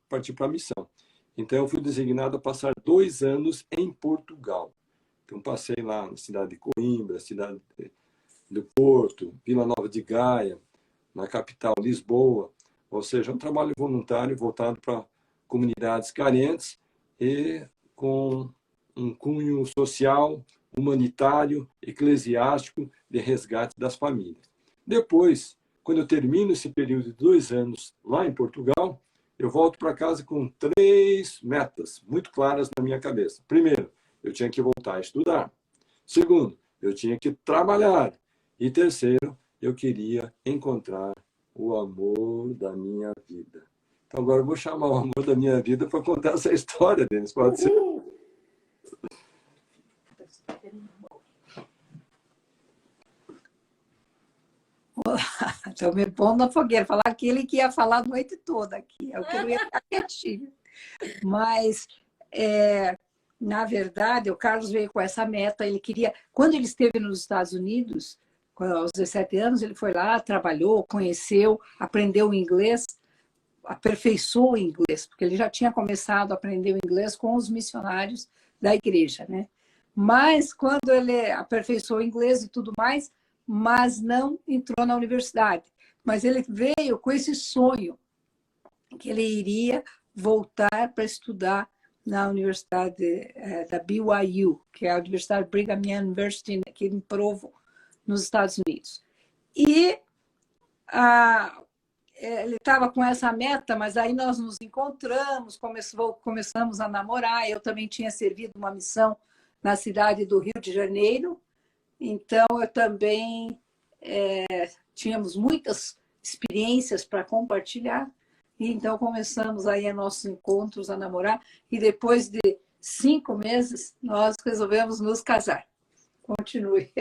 partir para a missão. Então, eu fui designado a passar 2 anos em Portugal. Então, passei lá na cidade de Coimbra, cidade do Porto, Vila Nova de Gaia, na capital, Lisboa. Ou seja, um trabalho voluntário voltado para comunidades carentes e com um cunho social, humanitário, eclesiástico, de resgate das famílias. Depois, quando eu termino esse período de 2 anos lá em Portugal, eu volto para casa com 3 metas muito claras na minha cabeça. Primeiro, eu tinha que voltar a estudar. Segundo, eu tinha que trabalhar. E terceiro, eu queria encontrar o amor da minha vida. Então agora eu vou chamar o amor da minha vida para contar essa história, Denis. Pode ser? Estou me pondo na fogueira, falar aquele que ia falar a noite toda aqui. Eu queria ficar quietinho. Mas, na verdade, o Carlos veio com essa meta. Ele queria, quando ele esteve nos Estados Unidos, aos 17 anos, ele foi lá, trabalhou, conheceu, aprendeu inglês, aperfeiçoou o inglês, porque ele já tinha começado a aprender o inglês com os missionários da igreja, né? Mas quando ele aperfeiçoou o inglês e tudo mais, mas não entrou na universidade. Mas ele veio com esse sonho que ele iria voltar para estudar na universidade da BYU, que é a Universidade Brigham Young University, aqui em Provo, nos Estados Unidos. E ele estava com essa meta, mas aí nós nos encontramos, começamos a namorar. Eu também tinha servido uma missão na cidade do Rio de Janeiro, então eu também tínhamos muitas experiências para compartilhar. E então começamos aí a nossos encontros, a namorar, e depois de 5 meses nós resolvemos nos casar. Continue.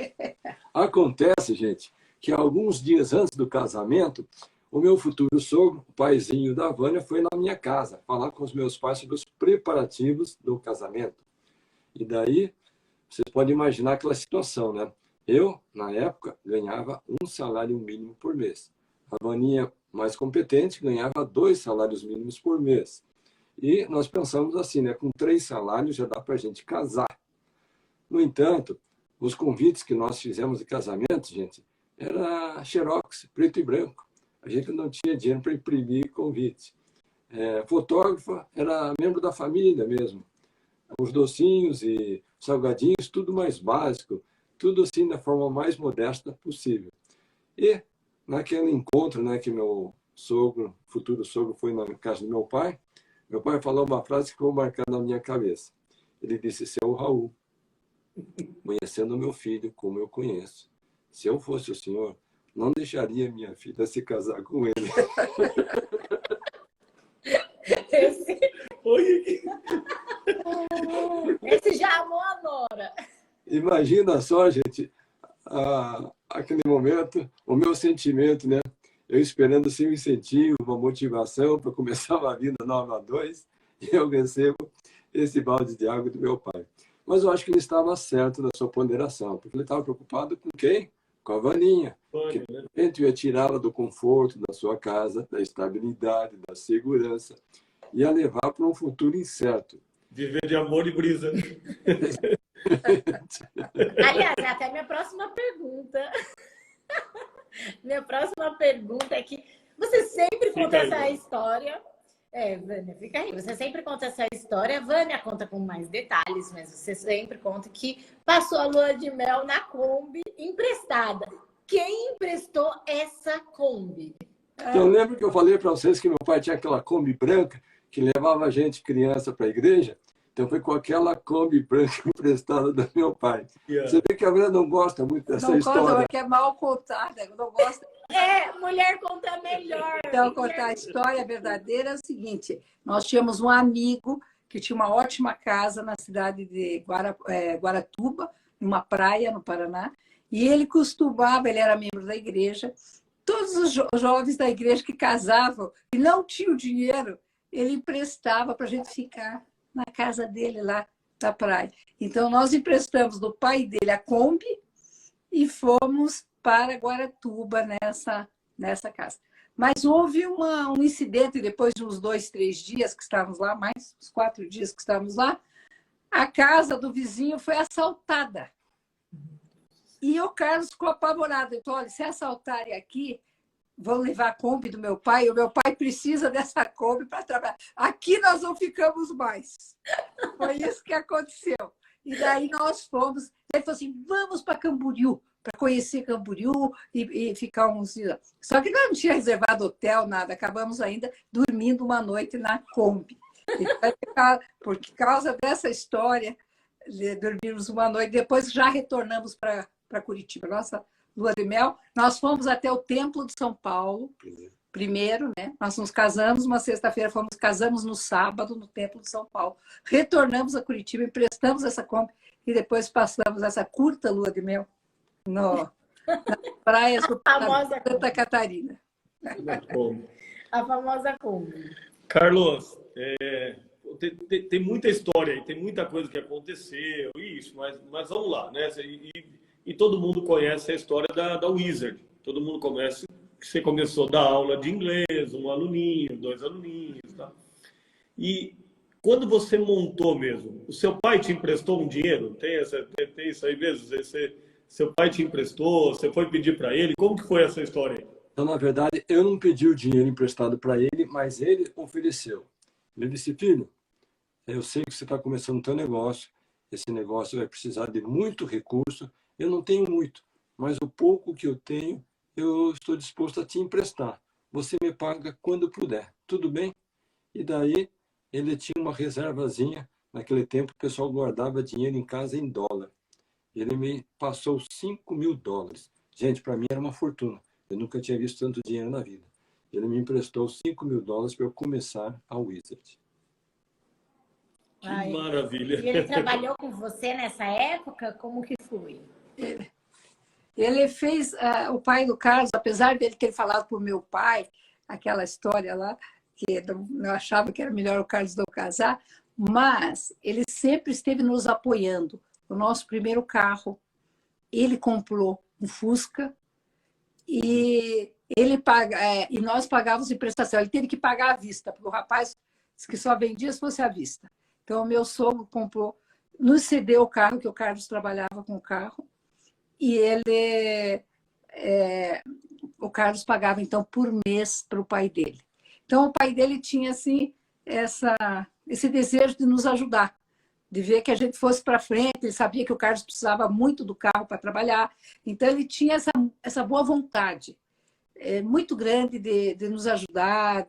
Acontece, gente, que alguns dias antes do casamento, o meu futuro sogro, o paizinho da Vânia, foi na minha casa falar com os meus pais sobre os preparativos do casamento. E daí Vocês podem imaginar aquela situação, né? Eu, na época, ganhava 1 salário mínimo por mês. A Vaninha, mais competente, ganhava 2 salários mínimos por mês. E nós pensamos assim, né? Com 3 salários já dá para a gente casar. No entanto, os convites que nós fizemos de casamento, gente, era xerox, preto e branco. A gente não tinha dinheiro para imprimir convite. Fotógrafa era membro da família mesmo. Os docinhos e salgadinhos, tudo mais básico, tudo assim da forma mais modesta possível. E naquele encontro, né, que meu sogro, futuro sogro, foi na casa do meu pai falou uma frase que ficou marcada na minha cabeça. Ele disse: seu Raul, conhecendo meu filho como eu conheço, se eu fosse o senhor, não deixaria minha filha se casar com ele. Esse já amou a nora. Imagina só, gente, aquele momento, o meu sentimento, né? Eu esperando assim um incentivo, uma motivação para começar uma vida nova a dois, e eu recebo esse balde de água do meu pai. Mas eu acho que ele estava certo na sua ponderação, porque ele estava preocupado com quem? Com a Vaninha. Que de repente ia tirá-la do conforto da sua casa, da estabilidade, da segurança, ia levar para um futuro incerto. Viver de amor e brisa. Aliás, é até minha próxima pergunta. Minha próxima pergunta é que você sempre conta essa história. Vânia, fica aí. Você sempre conta essa história. Vânia conta com mais detalhes, mas você sempre conta que passou a lua de mel na Kombi emprestada. Quem emprestou essa Kombi? Eu lembro que eu falei para vocês que meu pai tinha aquela Kombi branca que levava a gente, criança, para a igreja. Então foi com aquela Kombi branca emprestada do meu pai. Você vê que a Vânia não gosta muito dessa história. Não gosta, porque é mal contada. Não gosta. Mulher conta melhor. Então, contar a história verdadeira é o seguinte. Nós tínhamos um amigo que tinha uma ótima casa na cidade de Guaratuba, numa praia no Paraná. E ele era membro da igreja. Todos os jovens da igreja que casavam e não tinham dinheiro, ele emprestava para a gente ficar na casa dele lá da praia. Então, nós emprestamos do pai dele a Kombi e fomos para Guaratuba nessa casa. Mas houve um incidente, depois de uns 2, 3 dias que estávamos lá, mais uns 4 dias que estávamos lá, a casa do vizinho foi assaltada. E o Carlos ficou apavorado. Então, olha, se assaltarem aqui, vão levar a Kombi do meu pai, o meu pai precisa dessa Kombi para trabalhar. Aqui nós não ficamos mais. Foi isso que aconteceu. E daí nós fomos, ele falou assim, vamos para Camboriú, para conhecer Camboriú e ficar uns dias. Só que não tinha reservado hotel, nada, acabamos ainda dormindo uma noite na Kombi. Por causa dessa história, dormimos uma noite, depois já retornamos para Curitiba. Nossa lua de mel, nós fomos até o Templo de São Paulo, primeiro, né? Nós nos casamos uma sexta-feira, casamos no sábado no Templo de São Paulo. Retornamos a Curitiba, emprestamos essa Kombi e depois passamos essa curta lua de mel nas praias do Santa Catarina. A famosa Kombi. Carlos, tem muita história aí, tem muita coisa que aconteceu, isso, mas vamos lá, né? E todo mundo conhece a história da Wizard. Todo mundo conhece que você começou a dar aula de inglês, um aluninho, 2 aluninhos, tá? E quando você montou mesmo, o seu pai te emprestou um dinheiro? Tem isso aí mesmo? Seu pai te emprestou? Você foi pedir para ele? Como que foi essa história aí? Então, na verdade, eu não pedi o dinheiro emprestado para ele, mas ele ofereceu. Ele disse, filho, eu sei que você está começando o teu negócio, esse negócio vai precisar de muito recurso, eu não tenho muito, mas o pouco que eu tenho, eu estou disposto a te emprestar. Você me paga quando puder, tudo bem? E daí, ele tinha uma reservazinha, naquele tempo o pessoal guardava dinheiro em casa em dólar. Ele me passou $5.000. Gente, para mim era uma fortuna. Eu nunca tinha visto tanto dinheiro na vida. Ele me emprestou $5.000 para eu começar a Wizard. Que maravilha! E ele trabalhou com você nessa época? Como que foi? Ele fez, o pai do Carlos, apesar dele ter falado para o meu pai, aquela história lá, que eu achava que era melhor o Carlos não casar, mas ele sempre esteve nos apoiando. o nosso primeiro carro. Ele comprou um Fusca e e nós pagávamos em prestação. Ele teve que pagar à vista, porque o rapaz disse que só vendia se fosse à vista. Então, o meu sogro comprou, nos cedeu o carro, que o Carlos trabalhava com o carro, e o Carlos pagava, então, por mês para o pai dele. Então, o pai dele tinha, assim, esse desejo de nos ajudar, de ver que a gente fosse para frente. Ele sabia que o Carlos precisava muito do carro para trabalhar. Então, ele tinha essa boa vontade muito grande de nos ajudar,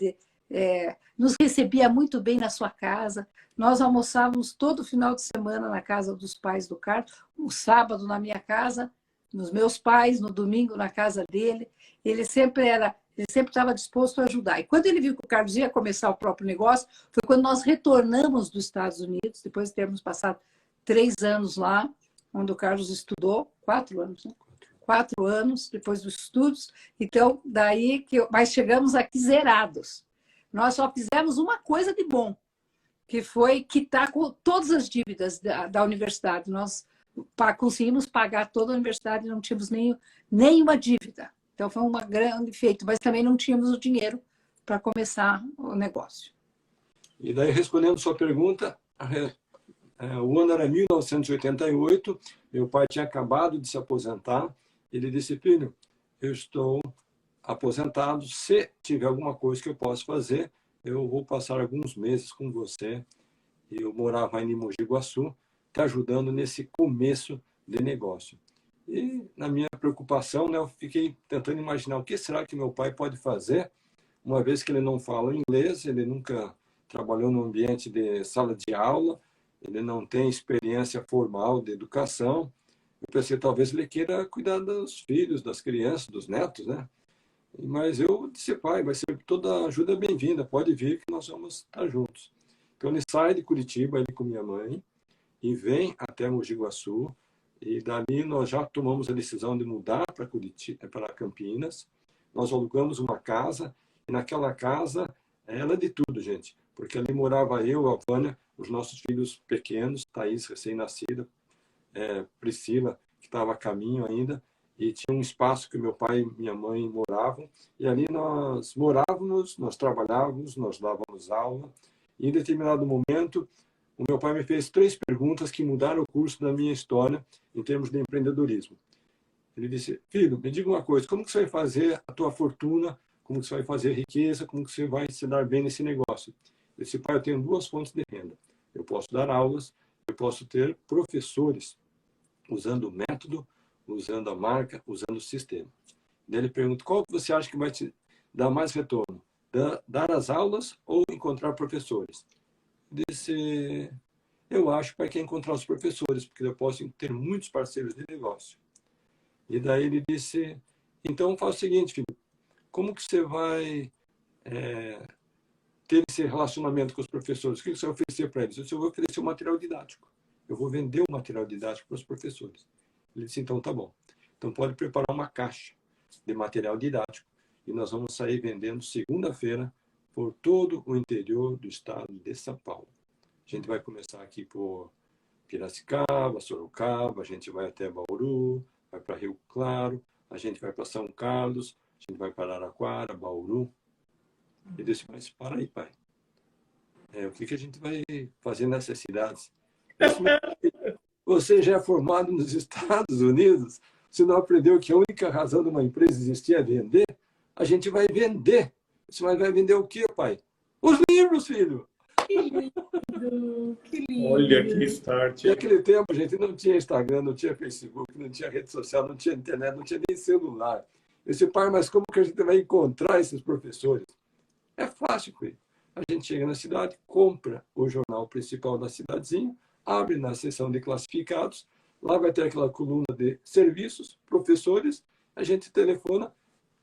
nos recebia muito bem na sua casa. Nós almoçávamos todo final de semana na casa dos pais do Carlos, no sábado na minha casa, nos meus pais, no domingo na casa dele. Ele sempre estava disposto a ajudar. E quando ele viu que o Carlos ia começar o próprio negócio, foi quando nós retornamos dos Estados Unidos, depois de termos passado 3 anos lá, onde o Carlos estudou, 4 anos, né? 4 anos depois dos estudos. Então, mas chegamos aqui zerados. Nós só fizemos uma coisa de bom, que foi quitar todas as dívidas da universidade. Nós conseguimos pagar toda a universidade, não tínhamos nenhuma dívida. Então, foi um grande feito, mas também não tínhamos o dinheiro para começar o negócio. E daí, respondendo sua pergunta, o ano era 1988, meu pai tinha acabado de se aposentar. Ele disse: filho, eu estou aposentado, se tiver alguma coisa que eu possa fazer, eu vou passar alguns meses com você. E eu morava em Mogi Guaçu, te ajudando nesse começo de negócio. E na minha preocupação, né, eu fiquei tentando imaginar o que será que meu pai pode fazer, uma vez que ele não fala inglês, ele nunca trabalhou no ambiente de sala de aula, ele não tem experiência formal de educação. Eu pensei, talvez ele queira cuidar dos filhos, das crianças, dos netos, né? Mas eu disse: pai, vai ser toda ajuda bem-vinda, pode vir que nós vamos estar juntos. Então ele sai de Curitiba, ele com minha mãe, e vem até Mogi Guaçu, e dali nós já tomamos a decisão de mudar para Campinas. Nós alugamos uma casa, e naquela casa era de tudo, gente, porque ali morava eu, a Vânia, os nossos filhos pequenos, Thaís, recém-nascida, Priscila, que estava a caminho ainda, e tinha um espaço que meu pai e minha mãe moravam, e ali nós morávamos, nós trabalhávamos, nós dávamos aula, e em determinado momento o meu pai me fez 3 perguntas que mudaram o curso da minha história em termos de empreendedorismo. Ele disse: filho, me diga uma coisa, como que você vai fazer a tua fortuna, como que você vai fazer riqueza, como que você vai se dar bem nesse negócio? Eu disse: pai, eu tenho 2 fontes de renda, eu posso dar aulas, eu posso ter professores, usando o método, usando a marca, usando o sistema. Daí ele pergunta: qual que você acha que vai te dar mais retorno? Dar as aulas ou encontrar professores? Eu disse: eu acho que é encontrar os professores, porque eu posso ter muitos parceiros de negócio. E daí ele disse: então faz o seguinte, filho, como que você vai ter esse relacionamento com os professores? O que você vai oferecer para eles? Eu disse: eu vou oferecer o material didático. Eu vou vender o material didático para os professores. Ele disse: então tá bom. Então pode preparar uma caixa de material didático e nós vamos sair vendendo segunda-feira por todo o interior do estado de São Paulo. A gente vai começar aqui por Piracicaba, Sorocaba, a gente vai até Bauru, vai para Rio Claro, a gente vai para São Carlos, a gente vai para Araraquara, Bauru. Ele disse: mas para aí, pai. O que a gente vai fazer nessas cidades? Você já é formado nos Estados Unidos? Você não aprendeu que a única razão de uma empresa existir é vender? A gente vai vender. Você vai vender o quê, pai? Os livros, filho! Que lindo, que lindo. Olha que start. Naquele tempo, gente, não tinha Instagram, não tinha Facebook, não tinha rede social, não tinha internet, não tinha nem celular. Eu disse: pai, mas como que a gente vai encontrar esses professores? É fácil, filho. A gente chega na cidade, compra o jornal principal da cidadezinha, abre na seção de classificados, lá vai ter aquela coluna de serviços, professores, a gente telefona,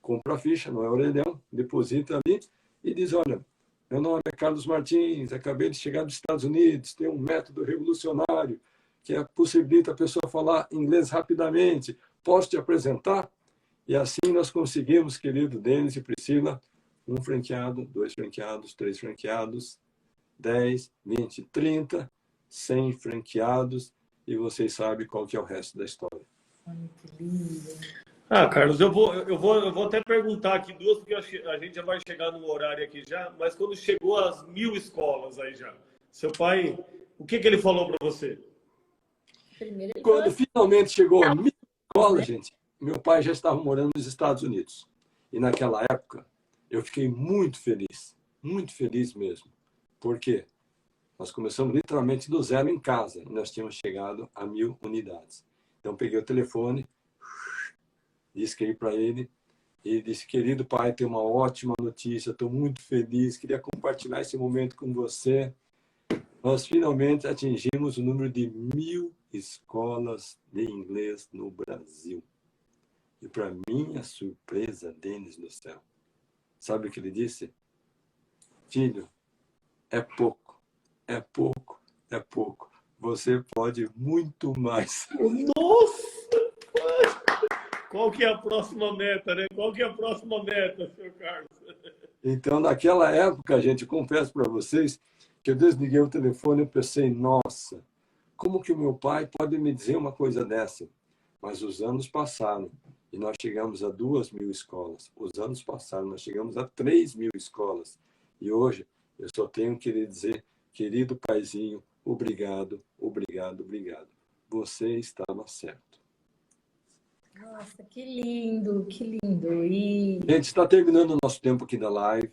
compra a ficha, não é orelhão, deposita ali e diz: olha, meu nome é Carlos Martins, acabei de chegar dos Estados Unidos, tem um método revolucionário que possibilita a pessoa falar inglês rapidamente, posso te apresentar? E assim nós conseguimos, querido Denis e Priscila, 1 franqueado, 2 franqueados, 3 franqueados, 10, 20, 30, 100 franqueados. e vocês sabem qual que é o resto da história. Muito lindo. Ah, Carlos, eu vou até perguntar aqui duas, porque a gente já vai chegar no horário aqui já, mas quando chegou às 1000 escolas aí já, seu pai, o que ele falou para você? Primeiro, Quando finalmente chegou a 1000 escolas, gente, meu pai já estava morando nos Estados Unidos. E naquela época, eu fiquei muito feliz mesmo. Por quê? Nós começamos literalmente do zero em casa, e nós tínhamos chegado a 1000 unidades. Então, peguei o telefone, disquei para ele e disse: querido pai, tem uma ótima notícia, estou muito feliz, queria compartilhar esse momento com você. Nós finalmente atingimos o número de 1000 escolas de inglês no Brasil. E para minha surpresa, Denis do céu, sabe o que ele disse? Filho, é pouco, é pouco, é pouco. Você pode muito mais. Nossa! Qual que é a próxima meta, né? Qual que é a próxima meta, senhor Carlos? Então, naquela época, gente, confesso para vocês que eu desliguei o telefone e pensei: nossa, como que o meu pai pode me dizer uma coisa dessa? Mas os anos passaram e nós chegamos a 2000 escolas. Os anos passaram, nós chegamos a 3000 escolas. E hoje eu só tenho que lhe dizer: querido paizinho, obrigado, obrigado, obrigado. Você estava certo. Nossa, que lindo, que lindo. E Gente, está terminando o nosso tempo aqui da live.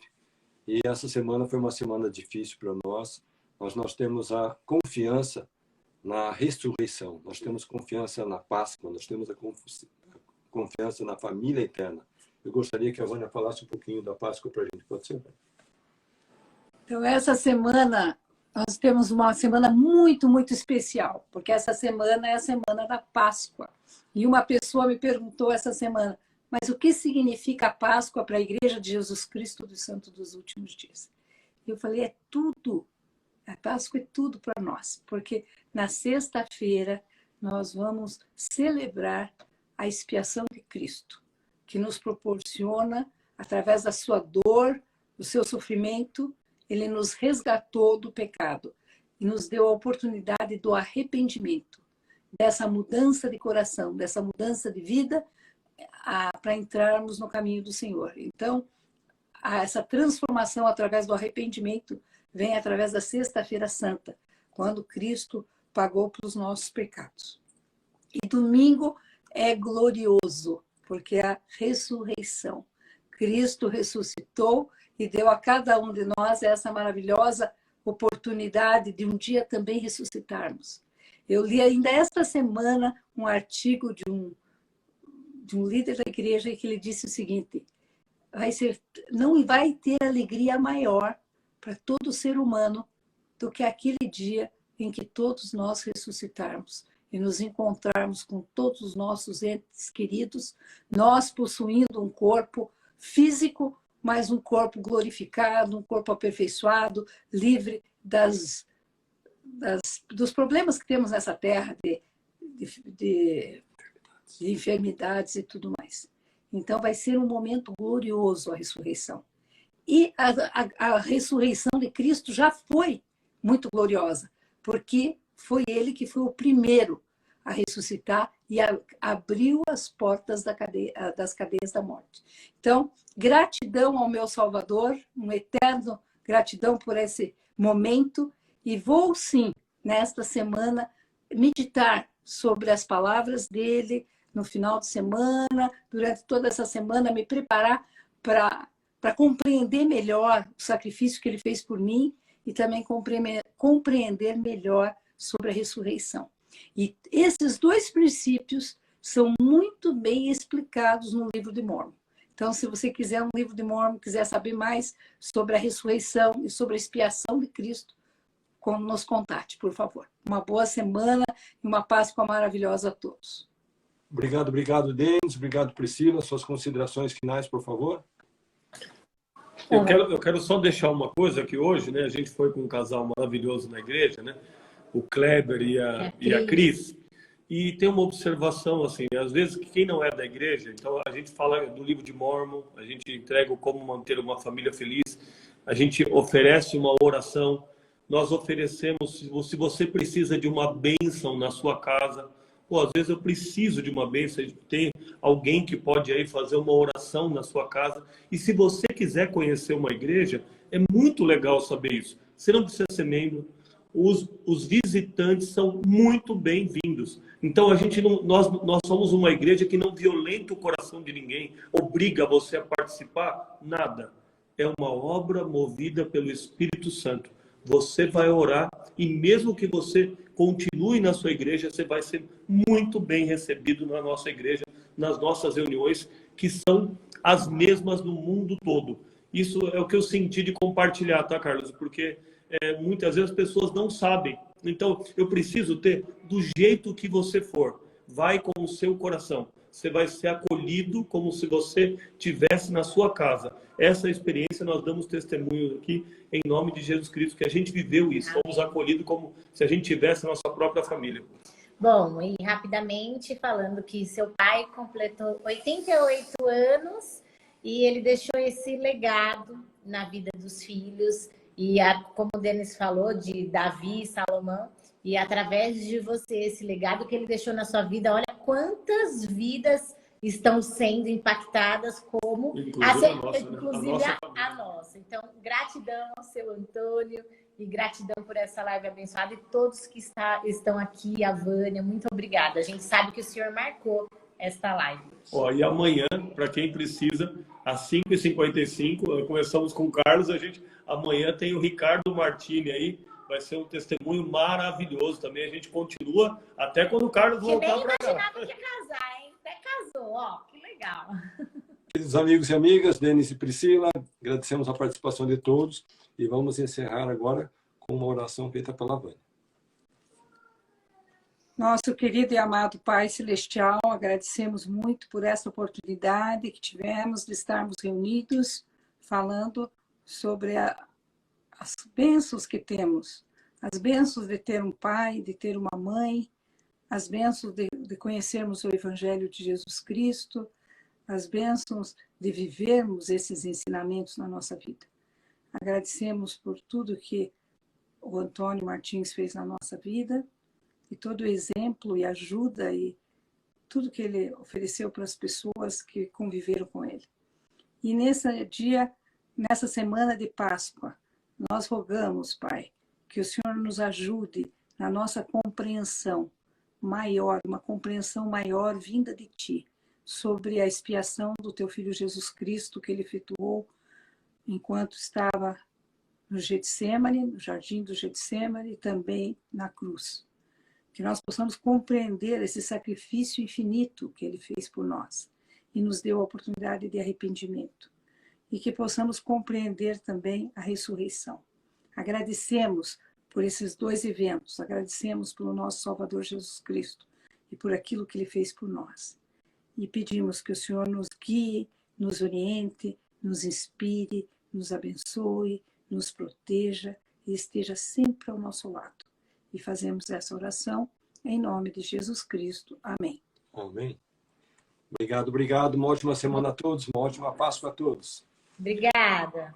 E essa semana foi uma semana difícil para nós, mas nós temos a confiança na ressurreição, nós temos confiança na Páscoa, nós temos a confiança na família eterna. Eu gostaria que a Vânia falasse um pouquinho da Páscoa para a gente, pode ser? Então, essa semana, nós temos uma semana muito, muito especial, porque essa semana é a semana da Páscoa. E uma pessoa me perguntou essa semana: mas o que significa a Páscoa para a Igreja de Jesus Cristo dos Santos dos Últimos Dias? Eu falei: é tudo. A Páscoa é tudo para nós, porque na sexta-feira nós vamos celebrar a expiação de Cristo, que nos proporciona, através da sua dor, do seu sofrimento, ele nos resgatou do pecado e nos deu a oportunidade do arrependimento, dessa mudança de coração, dessa mudança de vida, para entrarmos no caminho do Senhor. Então, essa transformação através do arrependimento vem através da Sexta-feira Santa, quando Cristo pagou pelos nossos pecados. E domingo é glorioso, porque é a ressurreição. Cristo ressuscitou e deu a cada um de nós essa maravilhosa oportunidade de um dia também ressuscitarmos. Eu li ainda esta semana um artigo de um líder da igreja que ele disse o seguinte: não vai ter alegria maior para todo ser humano do que aquele dia em que todos nós ressuscitarmos e nos encontrarmos com todos os nossos entes queridos, nós possuindo um corpo físico, mas um corpo glorificado, um corpo aperfeiçoado, livre dos problemas que temos nessa terra, de enfermidades e tudo mais. Então vai ser um momento glorioso a ressurreição. E a ressurreição de Cristo já foi muito gloriosa, porque foi ele que foi o primeiro a ressuscitar e abriu as portas das cadeias da morte. Então, gratidão ao meu Salvador, uma eterna gratidão por esse momento, e vou sim, nesta semana, meditar sobre as palavras dele no final de semana, durante toda essa semana, me preparar para compreender melhor o sacrifício que ele fez por mim e também compreender melhor sobre a ressurreição. E esses dois princípios são muito bem explicados no livro de Mórmon. Então, se você quiser um livro de Mórmon, quiser saber mais sobre a ressurreição e sobre a expiação de Cristo, nos contate, por favor. Uma boa semana e uma Páscoa maravilhosa a todos. Obrigado, Denis. Obrigado, Priscila. Suas considerações finais, por favor. Eu quero só deixar uma coisa que hoje, né, a gente foi com um casal maravilhoso na igreja, né, o Kleber e a Cris, e tem uma observação assim, às vezes quem não é da igreja, então a gente fala do livro de Mórmon, a gente entrega o como manter uma família feliz, a gente oferece uma oração, nós oferecemos, se você precisa de uma bênção na sua casa, pô, às vezes eu preciso de uma bênção, tem alguém que pode aí fazer uma oração na sua casa. E se você quiser conhecer uma igreja, é muito legal saber isso. Você não precisa ser membro. Os visitantes são muito bem-vindos. Então, nós somos uma igreja que não violenta o coração de ninguém, obriga você a participar, nada. É uma obra movida pelo Espírito Santo. Você vai orar e mesmo que você continue na sua igreja, você vai ser muito bem recebido na nossa igreja, nas nossas reuniões, que são as mesmas no mundo todo. Isso é o que eu senti de compartilhar, tá, Carlos? Porque muitas vezes as pessoas não sabem. Então, eu preciso ter do jeito que você for. Vai com o seu coração. Você vai ser acolhido como se você estivesse na sua casa. Essa experiência nós damos testemunho aqui em nome de Jesus Cristo, que a gente viveu isso. Fomos acolhidos como se a gente tivesse a nossa própria família. Bom, e rapidamente falando que seu pai completou 88 anos e ele deixou esse legado na vida dos filhos. E como o Denis falou, de Davi e Salomão, e através de você, esse legado que ele deixou na sua vida, olha quantas vidas estão sendo impactadas, como inclusive a nossa. Então, gratidão ao seu Antônio e gratidão por essa live abençoada e todos que estão aqui, a Vânia, muito obrigada. A gente sabe que o senhor marcou esta live. E amanhã, para quem precisa, às 5h55, começamos com o Carlos, amanhã tem o Ricardo Martini aí, vai ser um testemunho maravilhoso também. A gente continua até quando o Carlos voltar para cá. Eu nem imaginava que ia casar, hein? Até casou, que legal. Queridos amigos e amigas, Denis e Priscila, agradecemos a participação de todos e vamos encerrar agora com uma oração feita pela Vânia. Nosso querido e amado Pai Celestial, agradecemos muito por essa oportunidade que tivemos de estarmos reunidos falando sobre as bênçãos que temos, as bênçãos de ter um pai, de ter uma mãe, as bênçãos de conhecermos o Evangelho de Jesus Cristo, as bênçãos de vivermos esses ensinamentos na nossa vida. Agradecemos por tudo que o Antônio Martins fez na nossa vida e todo o exemplo e ajuda e tudo que ele ofereceu para as pessoas que conviveram com ele. E nessa semana de Páscoa, nós rogamos, Pai, que o Senhor nos ajude na nossa compreensão maior, uma compreensão maior vinda de Ti, sobre a expiação do Teu Filho Jesus Cristo que Ele efetuou enquanto estava no Getsemane, no jardim do Getsemane e também na cruz. Que nós possamos compreender esse sacrifício infinito que Ele fez por nós e nos deu a oportunidade de arrependimento. E que possamos compreender também a ressurreição. Agradecemos por esses dois eventos, agradecemos pelo nosso Salvador Jesus Cristo e por aquilo que Ele fez por nós. E pedimos que o Senhor nos guie, nos oriente, nos inspire, nos abençoe, nos proteja e esteja sempre ao nosso lado. E fazemos essa oração em nome de Jesus Cristo. Amém. Amém. Obrigado. Uma ótima semana a todos, uma ótima Páscoa a todos. Obrigada.